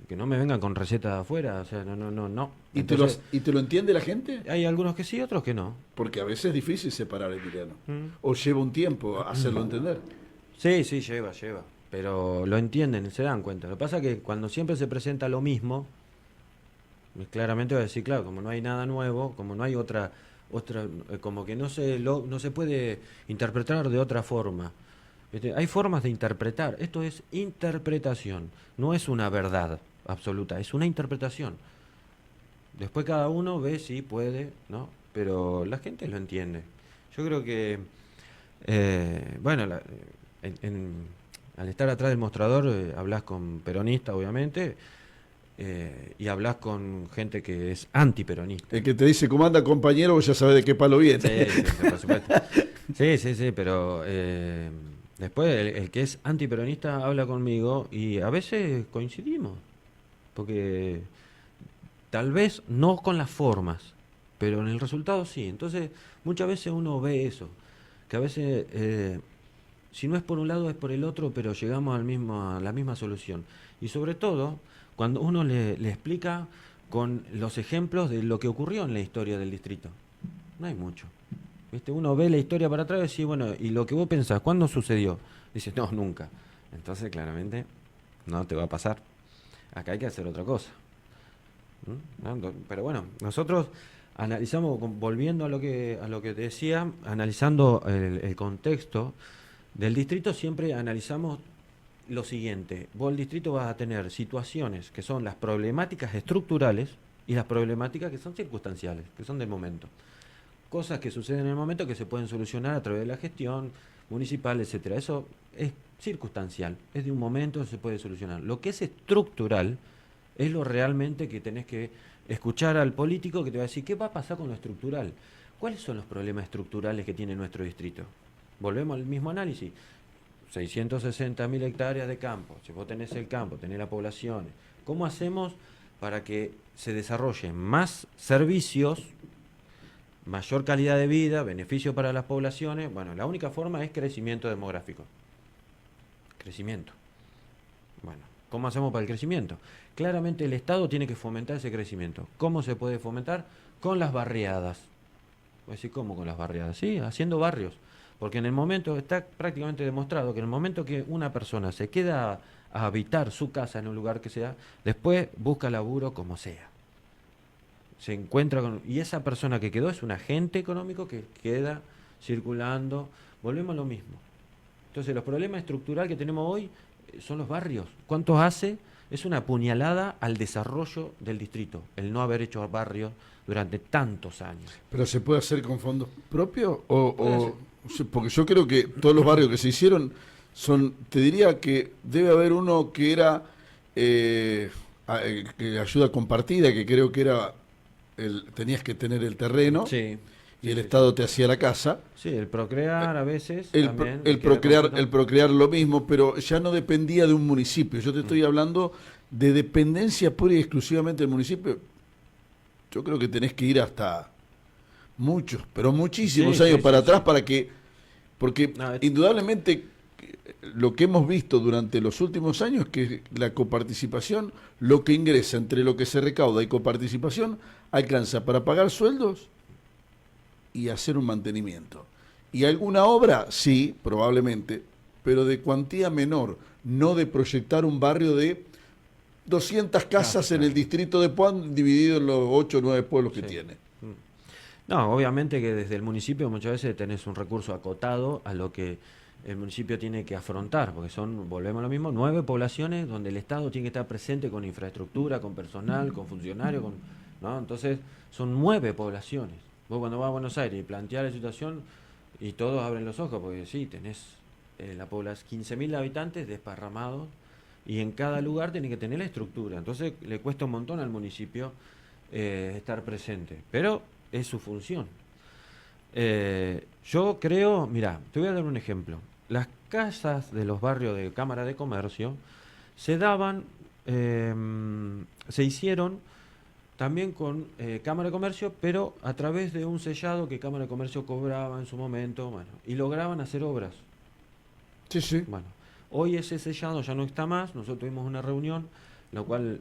Speaker 2: Que no me vengan con recetas de afuera, o sea, no.
Speaker 1: ¿Y,
Speaker 2: Entonces,
Speaker 1: te lo entiende la gente?
Speaker 2: hay algunos que sí, otros que no.
Speaker 1: Porque a veces es difícil separar el Emiliano. O lleva un tiempo hacerlo entender.
Speaker 2: Sí, lleva. Pero lo entienden, se dan cuenta. Lo que pasa es que cuando siempre se presenta lo mismo, claramente va a decir, claro, como no hay nada nuevo, como no hay otra como que no se puede interpretar de otra forma. Hay formas de interpretar. Esto es interpretación, no es una verdad absoluta, es una interpretación. Después cada uno ve si puede, ¿no? Pero la gente lo entiende. Yo creo que, bueno, al estar atrás del mostrador, hablas con peronistas, obviamente, y hablas con gente que es antiperonista.
Speaker 1: El que te dice, ¿cómo anda, compañero? Vos ya sabés de qué palo viene.
Speaker 2: Sí, por supuesto. Sí, pero después el que es antiperonista habla conmigo y a veces coincidimos, porque tal vez no con las formas, pero en el resultado sí. Entonces, muchas veces uno ve eso, que a veces, si no es por un lado, es por el otro, pero llegamos a la misma solución. Y sobre todo, cuando uno le explica con los ejemplos de lo que ocurrió en la historia del distrito. No hay mucho. ¿Viste? Uno ve la historia para atrás y dice, bueno, ¿y lo que vos pensás? ¿Cuándo sucedió? Dices, no, nunca. Entonces, claramente, no te va a pasar. Acá hay que hacer otra cosa. ¿No? Pero bueno, nosotros analizamos, volviendo a lo que te decía, analizando el contexto del distrito, siempre analizamos lo siguiente. Vos el distrito vas a tener situaciones que son las problemáticas estructurales y las problemáticas que son circunstanciales, que son del momento. Cosas que suceden en el momento que se pueden solucionar a través de la gestión municipal, etcétera. Eso es circunstancial, es de un momento, se puede solucionar. Lo que es estructural es lo realmente que tenés que escuchar al político que te va a decir, ¿qué va a pasar con lo estructural? ¿Cuáles son los problemas estructurales que tiene nuestro distrito? Volvemos al mismo análisis. 660.000 hectáreas de campo, si vos tenés el campo, tenés la población, ¿cómo hacemos para que se desarrollen más servicios, mayor calidad de vida, beneficio para las poblaciones? Bueno, la única forma es crecimiento demográfico. Crecimiento. Bueno, ¿cómo hacemos para el crecimiento? Claramente el Estado tiene que fomentar ese crecimiento. ¿Cómo se puede fomentar? Con las barriadas. Voy a decir, ¿cómo con las barriadas? Sí, haciendo barrios. Porque en el momento, está prácticamente demostrado que en el momento que una persona se queda a habitar su casa en un lugar que sea, después busca laburo como sea. Se encuentra con... Y esa persona que quedó es un agente económico que queda circulando. Volvemos a lo mismo. Entonces, los problemas estructurales que tenemos hoy son los barrios. ¿Cuántos hace? Es una puñalada al desarrollo del distrito, el no haber hecho barrios durante tantos años.
Speaker 1: ¿Pero se puede hacer con fondos propios Porque yo creo que todos los barrios que se hicieron te diría que debe haber uno que era que ayuda compartida, que creo que era, tenías que tener el terreno
Speaker 2: Sí,
Speaker 1: y
Speaker 2: sí,
Speaker 1: el
Speaker 2: sí,
Speaker 1: Estado te hacía la casa.
Speaker 2: sí, el procrear a veces
Speaker 1: El,
Speaker 2: también.
Speaker 1: el
Speaker 2: queda
Speaker 1: procrear,
Speaker 2: completo.
Speaker 1: el procrear lo mismo, pero ya no dependía de un municipio. Yo te estoy hablando de dependencia pura y exclusivamente del municipio. Yo creo que tenés que ir hasta muchos, pero muchísimos
Speaker 2: Sí,
Speaker 1: años
Speaker 2: sí,
Speaker 1: para
Speaker 2: sí,
Speaker 1: atrás
Speaker 2: sí.
Speaker 1: porque
Speaker 2: No,
Speaker 1: indudablemente lo que hemos visto durante los últimos años es que la coparticipación, lo que ingresa entre lo que se recauda y coparticipación, alcanza para pagar sueldos y hacer un mantenimiento. Y alguna obra, sí, probablemente, pero de cuantía menor, no de proyectar un barrio de 200 casas en
Speaker 2: claro.
Speaker 1: el distrito de Puan dividido en los 8 o 9 pueblos que
Speaker 2: Sí.
Speaker 1: tiene.
Speaker 2: No, obviamente que desde el municipio muchas veces tenés un recurso acotado a lo que el municipio tiene que afrontar, porque son, volvemos a lo mismo, 9 poblaciones donde el Estado tiene que estar presente con infraestructura, con personal, con funcionarios, ¿no? Entonces, son 9 poblaciones. Vos cuando vas a Buenos Aires y planteás la situación, y todos abren los ojos, porque sí, tenés la población, 15.000 habitantes desparramados, y en cada lugar tiene que tener la estructura. Entonces, le cuesta un montón al municipio estar presente, pero es su función. Yo creo, mira, te voy a dar un ejemplo. Las casas de los barrios de Cámara de Comercio se daban, se hicieron también con Cámara de Comercio, pero a través de un sellado que Cámara de Comercio cobraba en su momento, bueno, y lograban hacer obras.
Speaker 1: Sí, sí.
Speaker 2: Bueno, hoy ese sellado ya no está más, nosotros tuvimos una reunión, lo cual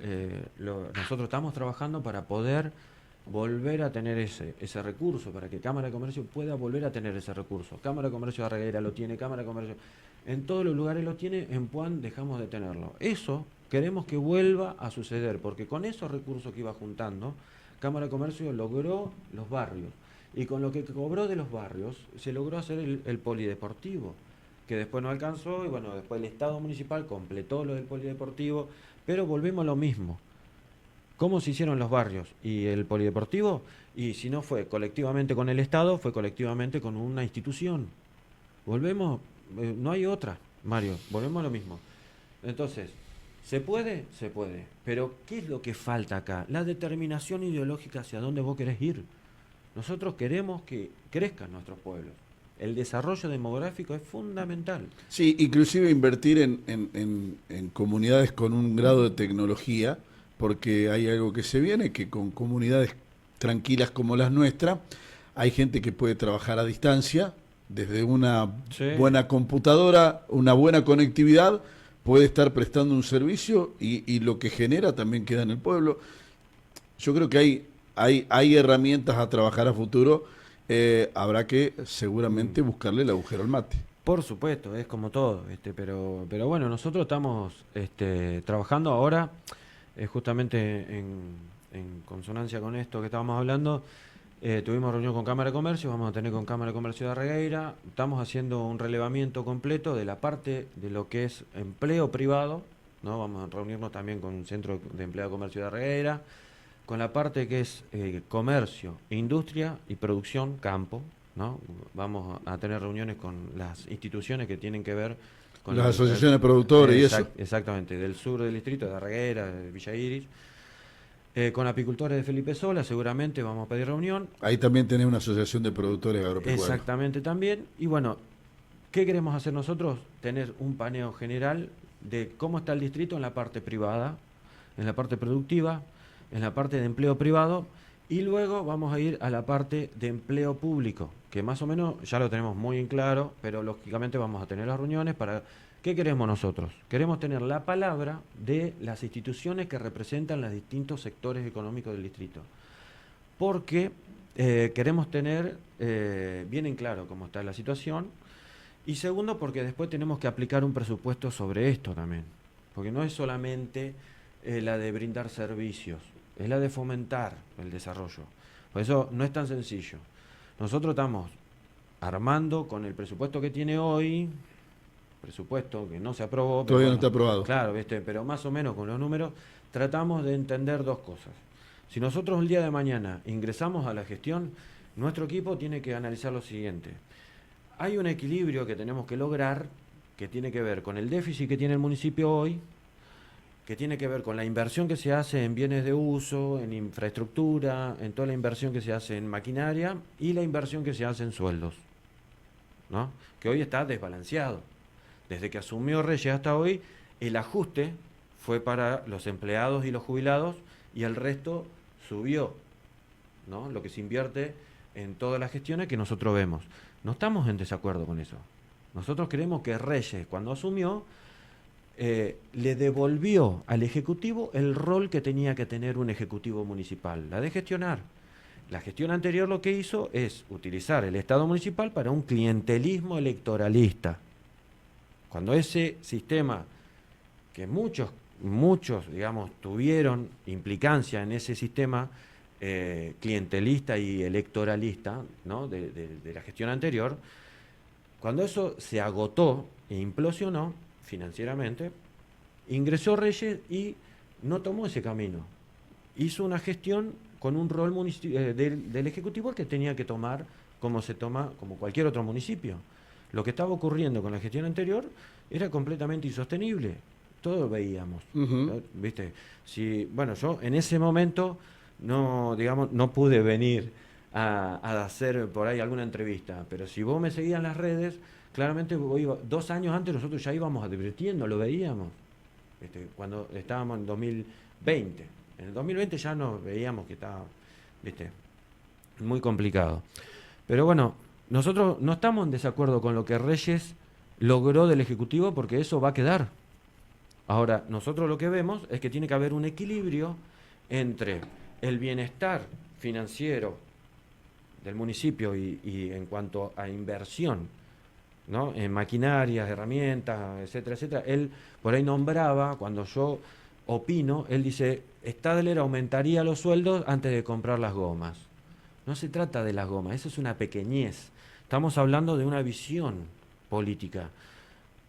Speaker 2: nosotros estamos trabajando para poder volver a tener ese recurso, para que Cámara de Comercio pueda volver a tener ese recurso. Cámara de Comercio de Arreguera lo tiene, Cámara de Comercio, en todos los lugares lo tiene, en Puan dejamos de tenerlo. Eso queremos que vuelva a suceder, porque con esos recursos que iba juntando, Cámara de Comercio logró los barrios, y con lo que cobró de los barrios, se logró hacer el polideportivo, que después no alcanzó, y bueno, después el Estado municipal completó lo del polideportivo, pero volvemos a lo mismo. ¿Cómo se hicieron los barrios y el polideportivo? Y si no fue colectivamente con el Estado, fue colectivamente con una institución. Volvemos, no hay otra, Mario, volvemos a lo mismo. Entonces, ¿se puede? Se puede. Pero, ¿qué es lo que falta acá? La determinación ideológica hacia dónde vos querés ir. Nosotros queremos que crezcan nuestros pueblos. El desarrollo demográfico es fundamental.
Speaker 1: Sí, inclusive invertir en comunidades con un grado de tecnología, porque hay algo que se viene, que con comunidades tranquilas como las nuestras, hay gente que puede trabajar a distancia, desde una
Speaker 2: Sí.
Speaker 1: buena computadora, una buena conectividad, puede estar prestando un servicio y lo que genera también queda en el pueblo. Yo creo que hay herramientas a trabajar a futuro, habrá que seguramente buscarle el agujero al mate.
Speaker 2: Por supuesto, es como todo, pero bueno, nosotros estamos trabajando ahora, justamente en consonancia con esto que estábamos hablando. Tuvimos reunión con Cámara de Comercio, vamos a tener con Cámara de Comercio de Arregueira, estamos haciendo un relevamiento completo de la parte de lo que es empleo privado, ¿no? Vamos a reunirnos también con un centro de empleo de comercio de Arregueira, con la parte que es comercio, industria y producción, campo, ¿no? Vamos a tener reuniones con las instituciones que tienen que ver con
Speaker 1: Las asociaciones de productores y eso.
Speaker 2: Exactamente, del sur del distrito, de Arreguera, de Villa Iris. Con apicultores de Felipe Sola seguramente vamos a pedir reunión.
Speaker 1: Ahí también tenés una asociación de productores agropecuarios.
Speaker 2: Exactamente también. Y bueno, ¿qué queremos hacer nosotros? Tener un paneo general de cómo está el distrito en la parte privada, en la parte productiva, en la parte de empleo privado, y luego vamos a ir a la parte de empleo público, que más o menos ya lo tenemos muy en claro, pero lógicamente vamos a tener las reuniones para... ¿Qué queremos nosotros? Queremos tener la palabra de las instituciones que representan los distintos sectores económicos del distrito, porque queremos tener bien en claro cómo está la situación, y segundo, porque después tenemos que aplicar un presupuesto sobre esto también, porque no es solamente la de brindar servicios, es la de fomentar el desarrollo. Por eso no es tan sencillo. Nosotros estamos armando con el presupuesto que tiene hoy, presupuesto que no se aprobó.
Speaker 1: Todavía no está aprobado.
Speaker 2: Claro, pero más o menos con los números tratamos de entender dos cosas. Si nosotros el día de mañana ingresamos a la gestión, nuestro equipo tiene que analizar lo siguiente. hay un equilibrio que tenemos que lograr que tiene que ver con el déficit que tiene el municipio hoy, que tiene que ver con la inversión que se hace en bienes de uso, en infraestructura, en toda la inversión que se hace en maquinaria y la inversión que se hace en sueldos, ¿no? Que hoy está desbalanceado. Desde que asumió Reyes hasta hoy, el ajuste fue para los empleados y los jubilados y el resto subió, ¿no? Lo que se invierte en todas las gestiones que nosotros vemos. No estamos en desacuerdo con eso. Nosotros creemos que Reyes, cuando asumió, le devolvió al Ejecutivo el rol que tenía que tener un Ejecutivo municipal, la de gestionar. La gestión anterior lo que hizo es utilizar el Estado municipal para un clientelismo electoralista. Cuando ese sistema, que muchos, digamos, tuvieron implicancia en ese sistema clientelista y electoralista, ¿no? de la gestión anterior, cuando eso se agotó e implosionó financieramente, ingresó Reyes y no tomó ese camino. Hizo una gestión con un rol del Ejecutivo que tenía que tomar como se toma como cualquier otro municipio. Lo que estaba ocurriendo con la gestión anterior era completamente insostenible. Todos veíamos, ¿viste? Bueno, yo en ese momento no pude venir a hacer por ahí alguna entrevista, pero si vos me seguías en las redes, claramente 2 años antes nosotros ya íbamos advirtiendo, lo veíamos, cuando estábamos en 2020. En el 2020 ya nos veíamos que estaba, muy complicado. Pero bueno, nosotros no estamos en desacuerdo con lo que Reyes logró del Ejecutivo, porque eso va a quedar. Ahora, nosotros lo que vemos es que tiene que haber un equilibrio entre el bienestar financiero del municipio y en cuanto a inversión, ¿no? En maquinarias, herramientas, etcétera, etcétera. Él por ahí nombraba, cuando yo opino, él dice, Stadler aumentaría los sueldos antes de comprar las gomas. No se trata de las gomas, eso es una pequeñez. Estamos hablando de una visión política.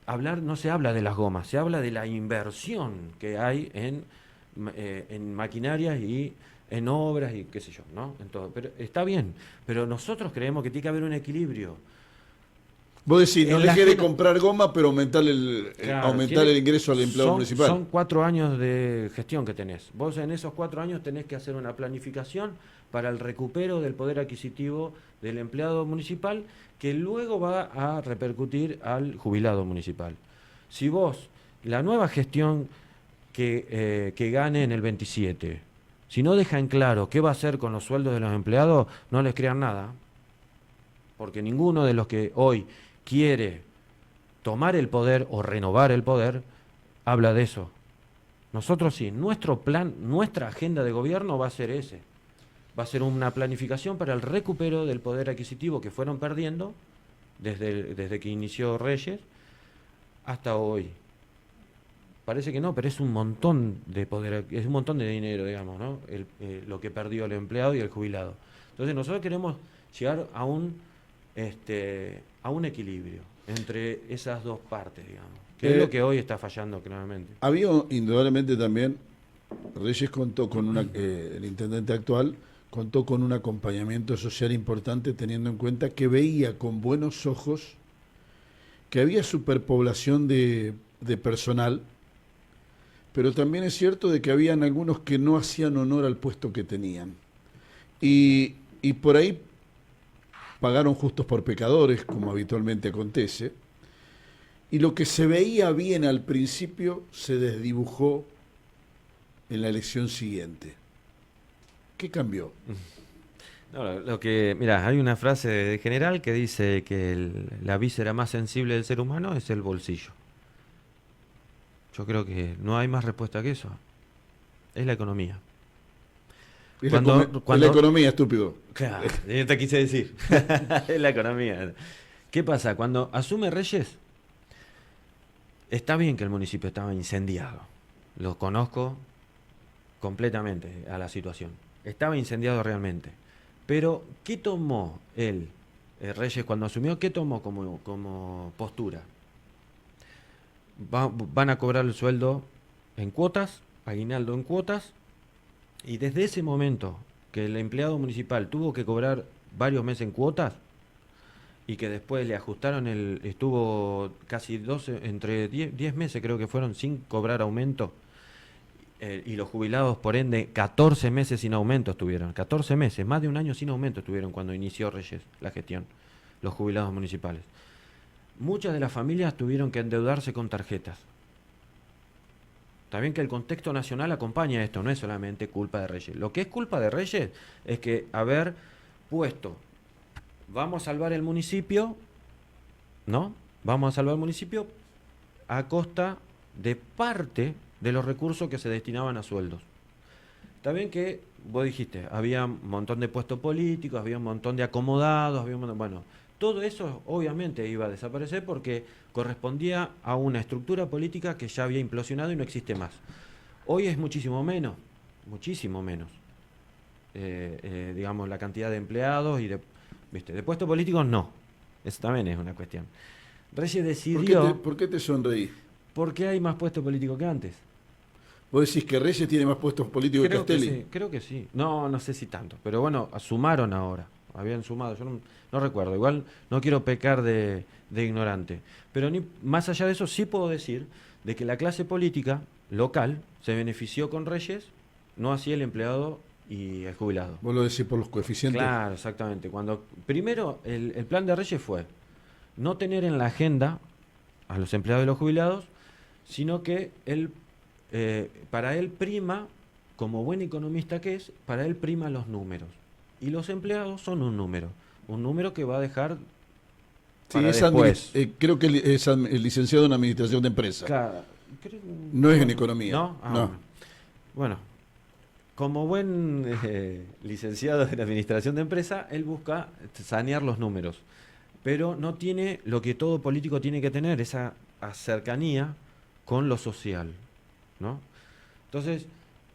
Speaker 2: No se habla de las gomas, se habla de la inversión que hay en maquinarias y en obras y qué sé yo, ¿no? En todo. Pero está bien, pero nosotros creemos que tiene que haber un equilibrio.
Speaker 1: Vos decís, no le quiere comprar goma, pero aumentar el ingreso al empleado municipal.
Speaker 2: Son 4 años de gestión que tenés. Vos en esos 4 años tenés que hacer una planificación para el recupero del poder adquisitivo del empleado municipal, que luego va a repercutir al jubilado municipal. Si vos, la nueva gestión que gane en el 27, si no deja en claro qué va a hacer con los sueldos de los empleados, no les crean nada, porque ninguno de los que hoy quiere tomar el poder o renovar el poder habla de eso. Nosotros sí, nuestro plan, nuestra agenda de gobierno va a ser ese. Va a ser una planificación para el recupero del poder adquisitivo que fueron perdiendo desde que inició Reyes hasta hoy. Parece que no, pero es un montón de poder, es un montón de dinero, digamos, ¿no? Lo que perdió el empleado y el jubilado. Entonces nosotros queremos llegar a un equilibrio entre esas dos partes, digamos, que es lo que hoy está fallando claramente.
Speaker 1: Había indudablemente también, Reyes contó con el intendente actual contó con un acompañamiento social importante, teniendo en cuenta que veía con buenos ojos que había superpoblación de personal, pero también es cierto de que habían algunos que no hacían honor al puesto que tenían. Y por ahí pagaron justos por pecadores, como habitualmente acontece, y lo que se veía bien al principio se desdibujó en la elección siguiente. ¿Qué cambió?
Speaker 2: No, mirá, hay una frase de general que dice que la víscera más sensible del ser humano es el bolsillo. Yo creo que no hay más respuesta que eso. Es la economía.
Speaker 1: Es la economía, estúpido.
Speaker 2: Claro, yo te quise decir. Es la economía. ¿Qué pasa? Cuando asume Reyes, está bien que el municipio estaba incendiado. Lo conozco completamente a la situación. Estaba incendiado realmente. Pero, ¿qué tomó él, Reyes, cuando asumió? ¿Qué tomó como postura? Van a cobrar el sueldo en cuotas, aguinaldo en cuotas, y desde ese momento que el empleado municipal tuvo que cobrar varios meses en cuotas, y que después le ajustaron estuvo casi 12, entre 10 meses creo que fueron sin cobrar aumento, y los jubilados por ende 14 meses sin aumento estuvieron, 14 meses, más de un año sin aumento estuvieron cuando inició Reyes la gestión, los jubilados municipales. Muchas de las familias tuvieron que endeudarse con tarjetas. Está bien que el contexto nacional acompaña esto, no es solamente culpa de Reyes. Lo que es culpa de Reyes es que haber puesto, vamos a salvar el municipio, ¿no? Vamos a salvar el municipio a costa de parte de los recursos que se destinaban a sueldos. Está bien que, vos dijiste, había un montón de puestos políticos, había un montón de acomodados, había un montón, bueno, todo eso obviamente iba a desaparecer porque correspondía a una estructura política que ya había implosionado y no existe más. Hoy es muchísimo menos, digamos, la cantidad de empleados y de puestos políticos no. Eso también es una cuestión. Reyes decidió...
Speaker 1: ¿Por qué te sonreí?
Speaker 2: Porque hay más puestos políticos que antes.
Speaker 1: ¿Vos decís que Reyes tiene más puestos políticos que Castelli?
Speaker 2: Sí, creo que sí. No sé si tanto. Pero bueno, sumaron ahora. Habían sumado. Yo no recuerdo. Igual no quiero pecar de ignorante. Pero más allá de eso, sí puedo decir de que la clase política local se benefició con Reyes, no así el empleado y el jubilado.
Speaker 1: ¿Vos lo decís por los coeficientes?
Speaker 2: Claro, exactamente. Primero, el plan de Reyes fue no tener en la agenda a los empleados y los jubilados, sino que para él prima, como buen economista que es, para él prima los números. Y los empleados son un número que va a dejar para después.
Speaker 1: Creo que es licenciado en Administración de Empresas.
Speaker 2: Claro,
Speaker 1: no es en Economía.
Speaker 2: ¿No? No. Bueno, como buen licenciado en Administración de Empresas, él busca sanear los números, pero no tiene lo que todo político tiene que tener, esa cercanía con lo social, ¿no? Entonces,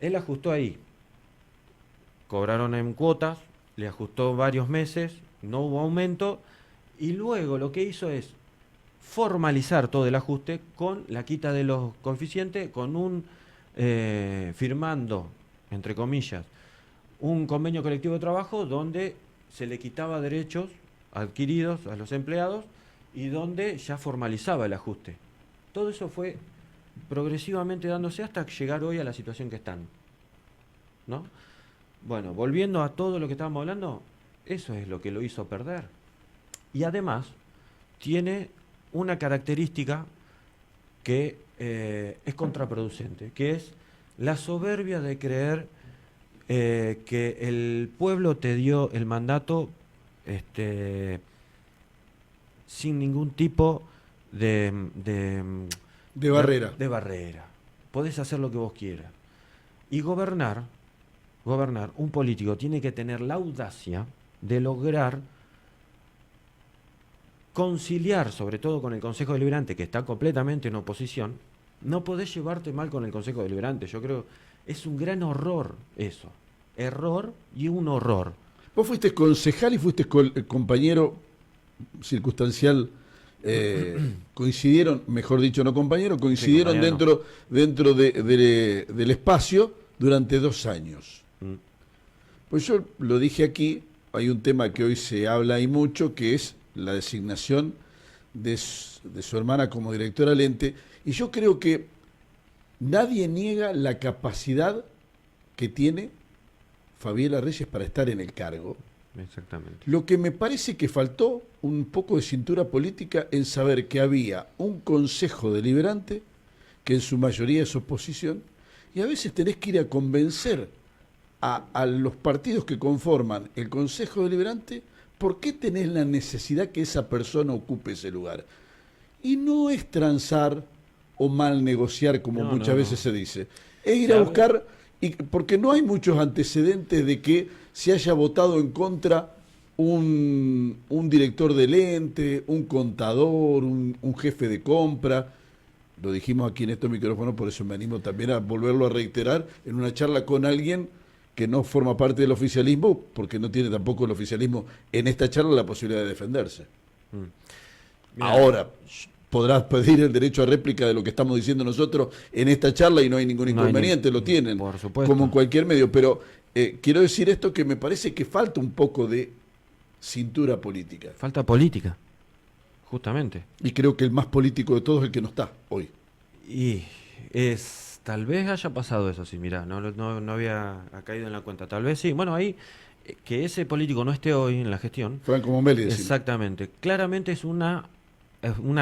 Speaker 2: él ajustó ahí. Cobraron en cuotas, le ajustó varios meses, no hubo aumento, y luego lo que hizo es formalizar todo el ajuste con la quita de los coeficientes, con firmando, entre comillas, un convenio colectivo de trabajo donde se le quitaba derechos adquiridos a los empleados y donde ya formalizaba el ajuste. Todo eso fue progresivamente dándose hasta llegar hoy a la situación que están, ¿no? Bueno, volviendo a todo lo que estábamos hablando, eso es lo que lo hizo perder. Y además tiene una característica que es contraproducente, que es la soberbia de creer que el pueblo te dio el mandato sin ningún tipo de
Speaker 1: barrera.
Speaker 2: De barrera. Podés hacer lo que vos quieras. Y gobernar, un político tiene que tener la audacia de lograr conciliar, sobre todo con el Consejo Deliberante, que está completamente en oposición. No podés llevarte mal con el Consejo Deliberante. Yo creo es un gran horror eso. Error y un horror.
Speaker 1: Vos fuiste concejal y fuiste compañero circunstancial. Coincidieron, mejor dicho, no compañero, coincidieron sí, dentro del espacio durante 2 años. Pues yo lo dije aquí, hay un tema que hoy se habla y mucho, que es la designación de su hermana como directora del ente, y yo creo que nadie niega la capacidad que tiene Fabiola Reyes para estar en el cargo.
Speaker 2: Exactamente.
Speaker 1: Lo que me parece que faltó un poco de cintura política en saber que había un consejo deliberante que en su mayoría es oposición, y a veces tenés que ir a convencer a los partidos que conforman el consejo deliberante por qué tenés la necesidad que esa persona ocupe ese lugar. Y no es transar o mal negociar como muchas veces se dice, es ir a buscar, porque no hay muchos antecedentes de que se haya votado en contra un director del ente, un contador, un jefe de compra. Lo dijimos aquí en estos micrófonos, por eso me animo también a volverlo a reiterar en una charla con alguien que no forma parte del oficialismo, porque no tiene tampoco el oficialismo en esta charla la posibilidad de defenderse. Ahora, podrás pedir el derecho a réplica de lo que estamos diciendo nosotros en esta charla y no hay ningún inconveniente, lo tienen,
Speaker 2: por supuesto,
Speaker 1: como en cualquier medio, pero quiero decir esto, que me parece que falta un poco de cintura política.
Speaker 2: Falta política, justamente.
Speaker 1: Y creo que el más político de todos es el que no está hoy.
Speaker 2: Y tal vez haya pasado eso, sí, mirá, no había caído en la cuenta. Tal vez sí. Bueno, ahí, que ese político no esté hoy en la gestión.
Speaker 1: Franco Momelli, decimos.
Speaker 2: Exactamente. Claramente es una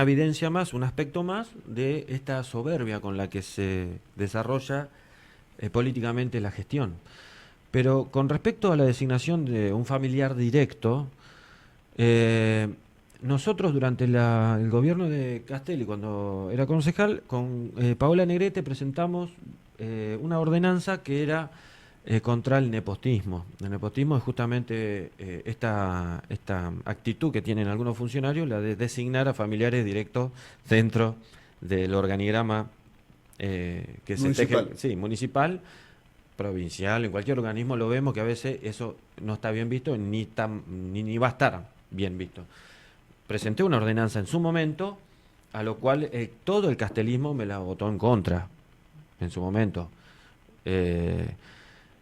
Speaker 2: evidencia más, un aspecto más de esta soberbia con la que se desarrolla políticamente la gestión. Pero con respecto a la designación de un familiar directo, nosotros durante el gobierno de Castelli, cuando era concejal, con Paola Negrete presentamos una ordenanza que era contra el nepotismo. El nepotismo es justamente esta actitud que tienen algunos funcionarios, la de designar a familiares directos dentro del organigrama que
Speaker 1: municipal.
Speaker 2: se teje, sí, municipal, provincial, en cualquier organismo lo vemos que a veces eso no está bien visto ni va a estar bien visto. Presenté una ordenanza en su momento, a lo cual todo el castelismo me la votó en contra en su momento.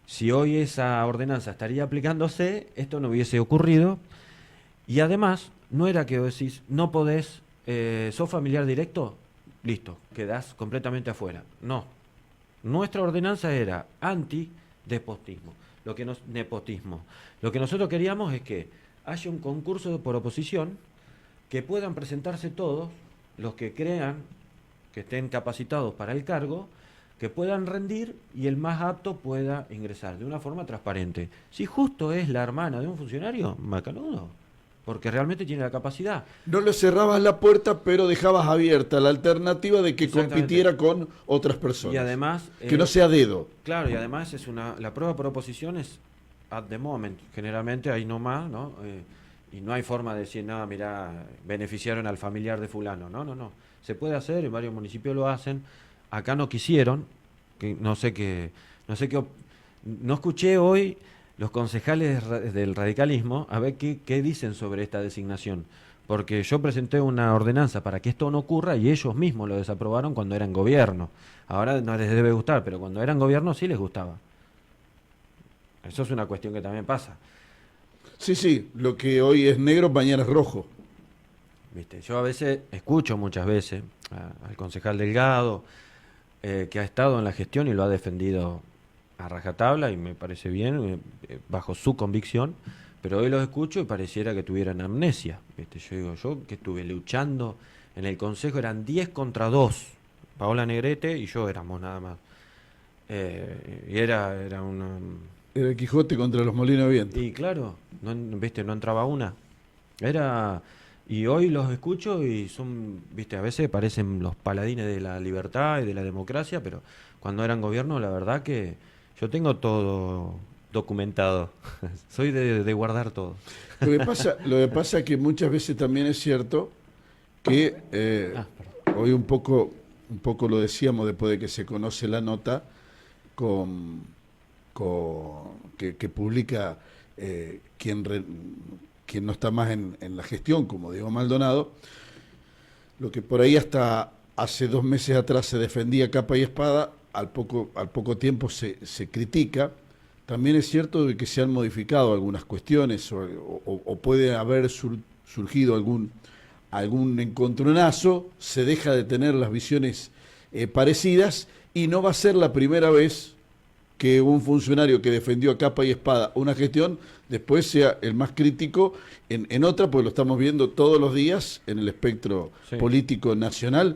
Speaker 2: Si hoy esa ordenanza estaría aplicándose, esto no hubiese ocurrido. Y además, no era que vos decís, no podés, sos familiar directo, listo, quedás completamente afuera. No. Nuestra ordenanza era anti-nepotismo. Nepotismo. Lo que nosotros queríamos es que haya un concurso por oposición, que puedan presentarse todos los que crean que estén capacitados para el cargo, que puedan rendir y el más apto pueda ingresar de una forma transparente. Si justo es la hermana de un funcionario, macanudo, porque realmente tiene la capacidad.
Speaker 1: No le cerrabas la puerta, pero dejabas abierta la alternativa de que compitiera con otras personas.
Speaker 2: Y además...
Speaker 1: que no sea dedo.
Speaker 2: Claro, y además la prueba por oposición es at the moment. Generalmente ahí nomás, ¿no? Y no hay forma de decir, nada, mirá, beneficiaron al familiar de fulano. No. Se puede hacer, en varios municipios lo hacen. Acá no quisieron, que no escuché hoy los concejales del radicalismo a ver qué dicen sobre esta designación. Porque yo presenté una ordenanza para que esto no ocurra y ellos mismos lo desaprobaron cuando eran gobierno. Ahora no les debe gustar, pero cuando eran gobierno sí les gustaba. Eso es una cuestión que también pasa.
Speaker 1: Sí, lo que hoy es negro, mañana es rojo.
Speaker 2: ¿Viste? Yo a veces escucho muchas veces al concejal Delgado, que ha estado en la gestión y lo ha defendido a rajatabla y me parece bien, bajo su convicción, pero hoy los escucho y pareciera que tuvieran amnesia. ¿Viste? Yo que estuve luchando en el consejo, eran 10 contra 2, Paola Negrete y yo éramos nada más. Y era una...
Speaker 1: Era el Quijote contra los molinos de viento.
Speaker 2: Y claro, no entraba una. Y hoy los escucho y son, a veces parecen los paladines de la libertad y de la democracia, pero cuando eran gobierno, la verdad que yo tengo todo documentado. Soy de guardar todo.
Speaker 1: Lo que pasa es que muchas veces también es cierto que hoy un poco lo decíamos después de que se conoce la nota que publica quien no está más en la gestión, como Diego Maldonado, lo que por ahí hasta hace 2 meses atrás se defendía capa y espada, al poco tiempo se critica. También es cierto de que se han modificado algunas cuestiones o puede haber surgido algún encontronazo, se deja de tener las visiones parecidas y no va a ser la primera vez que un funcionario que defendió a capa y espada una gestión después sea el más crítico en otra, pues lo estamos viendo todos los días en el espectro político nacional,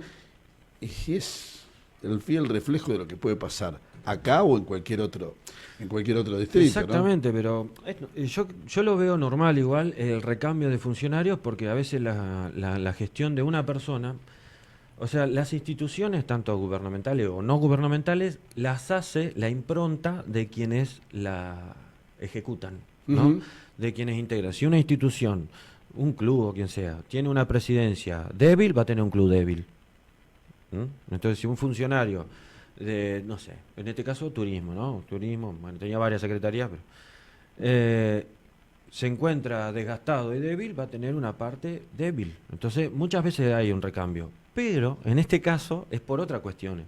Speaker 1: y es el fiel reflejo de lo que puede pasar acá o en cualquier otro distrito.
Speaker 2: Exactamente, ¿no? Pero yo lo veo normal igual el recambio de funcionarios, porque a veces la gestión de una persona, o sea, las instituciones, tanto gubernamentales o no gubernamentales, las hace la impronta de quienes la ejecutan, ¿no? Uh-huh. De quienes integran. Si una institución, un club o quien sea, tiene una presidencia débil, va a tener un club débil. Entonces, si un funcionario de, no sé, en este caso turismo, ¿no? Turismo, bueno, tenía varias secretarías, pero se encuentra desgastado y débil, va a tener una parte débil. Entonces, muchas veces hay un recambio. Pero en este caso es por otras cuestiones.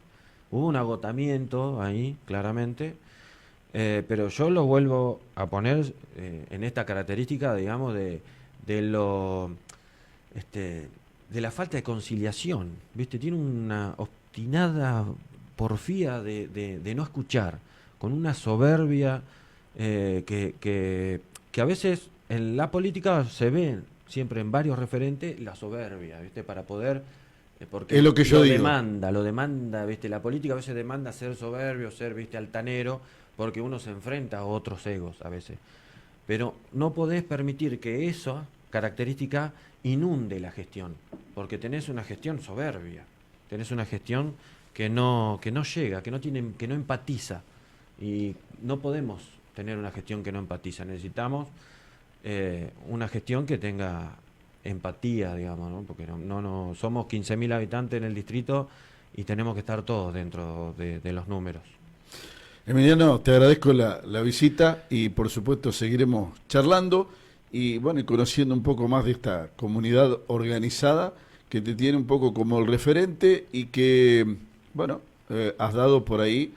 Speaker 2: Hubo un agotamiento ahí, claramente, Pero yo lo vuelvo a poner en esta característica, digamos, de lo de la falta de conciliación, ¿viste? Tiene una obstinada porfía de no escuchar, con una soberbia que a veces en la política se ve siempre en varios referentes la soberbia, ¿viste? Para poder, porque
Speaker 1: Es lo que yo digo.
Speaker 2: lo demanda, ¿viste? La política a veces demanda ser soberbio, ser, ¿viste? Altanero, porque uno se enfrenta a otros egos a veces. Pero no podés permitir que esa característica inunde la gestión, porque tenés una gestión soberbia, tenés una gestión que no llega, que no empatiza, y no podemos tener una gestión que no empatiza. Necesitamos una gestión que tenga empatía, digamos, ¿no? Porque no somos 15.000 habitantes en el distrito y tenemos que estar todos dentro de los números.
Speaker 1: Emiliano, te agradezco la visita y por supuesto seguiremos charlando y bueno, y conociendo un poco más de esta comunidad organizada que te tiene un poco como el referente y que, bueno, has dado por ahí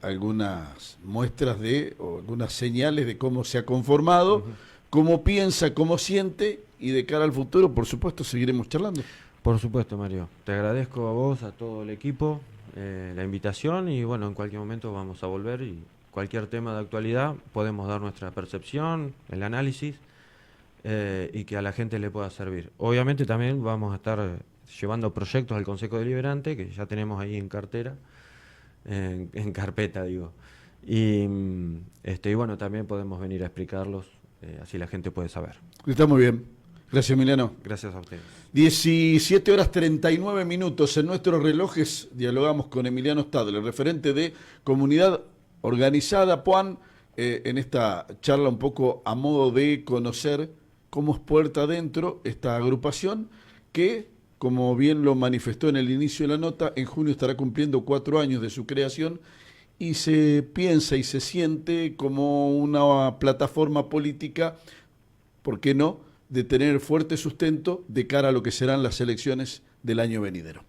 Speaker 1: algunas muestras o algunas señales de cómo se ha conformado,
Speaker 2: Uh-huh.
Speaker 1: cómo piensa, cómo siente y de cara al futuro, por supuesto, seguiremos charlando.
Speaker 2: Por supuesto, Mario. Te agradezco a vos, a todo el equipo, la invitación y bueno, en cualquier momento vamos a volver y cualquier tema de actualidad podemos dar nuestra percepción, el análisis y que a la gente le pueda servir. Obviamente también vamos a estar llevando proyectos al Consejo Deliberante que ya tenemos ahí en cartera, en carpeta digo. Y bueno, también podemos venir a explicarlos, así la gente puede saber.
Speaker 1: Está muy bien. Gracias, Emiliano.
Speaker 2: Gracias a ustedes.
Speaker 1: 17 horas 39 minutos en nuestros relojes. Dialogamos con Emiliano Stadler, referente de Comunidad Organizada, Puan, en esta charla un poco a modo de conocer cómo es puerta adentro esta agrupación que, como bien lo manifestó en el inicio de la nota, en junio estará cumpliendo 4 años de su creación y se piensa y se siente como una plataforma política, ¿por qué no?, de tener fuerte sustento de cara a lo que serán las elecciones del año venidero.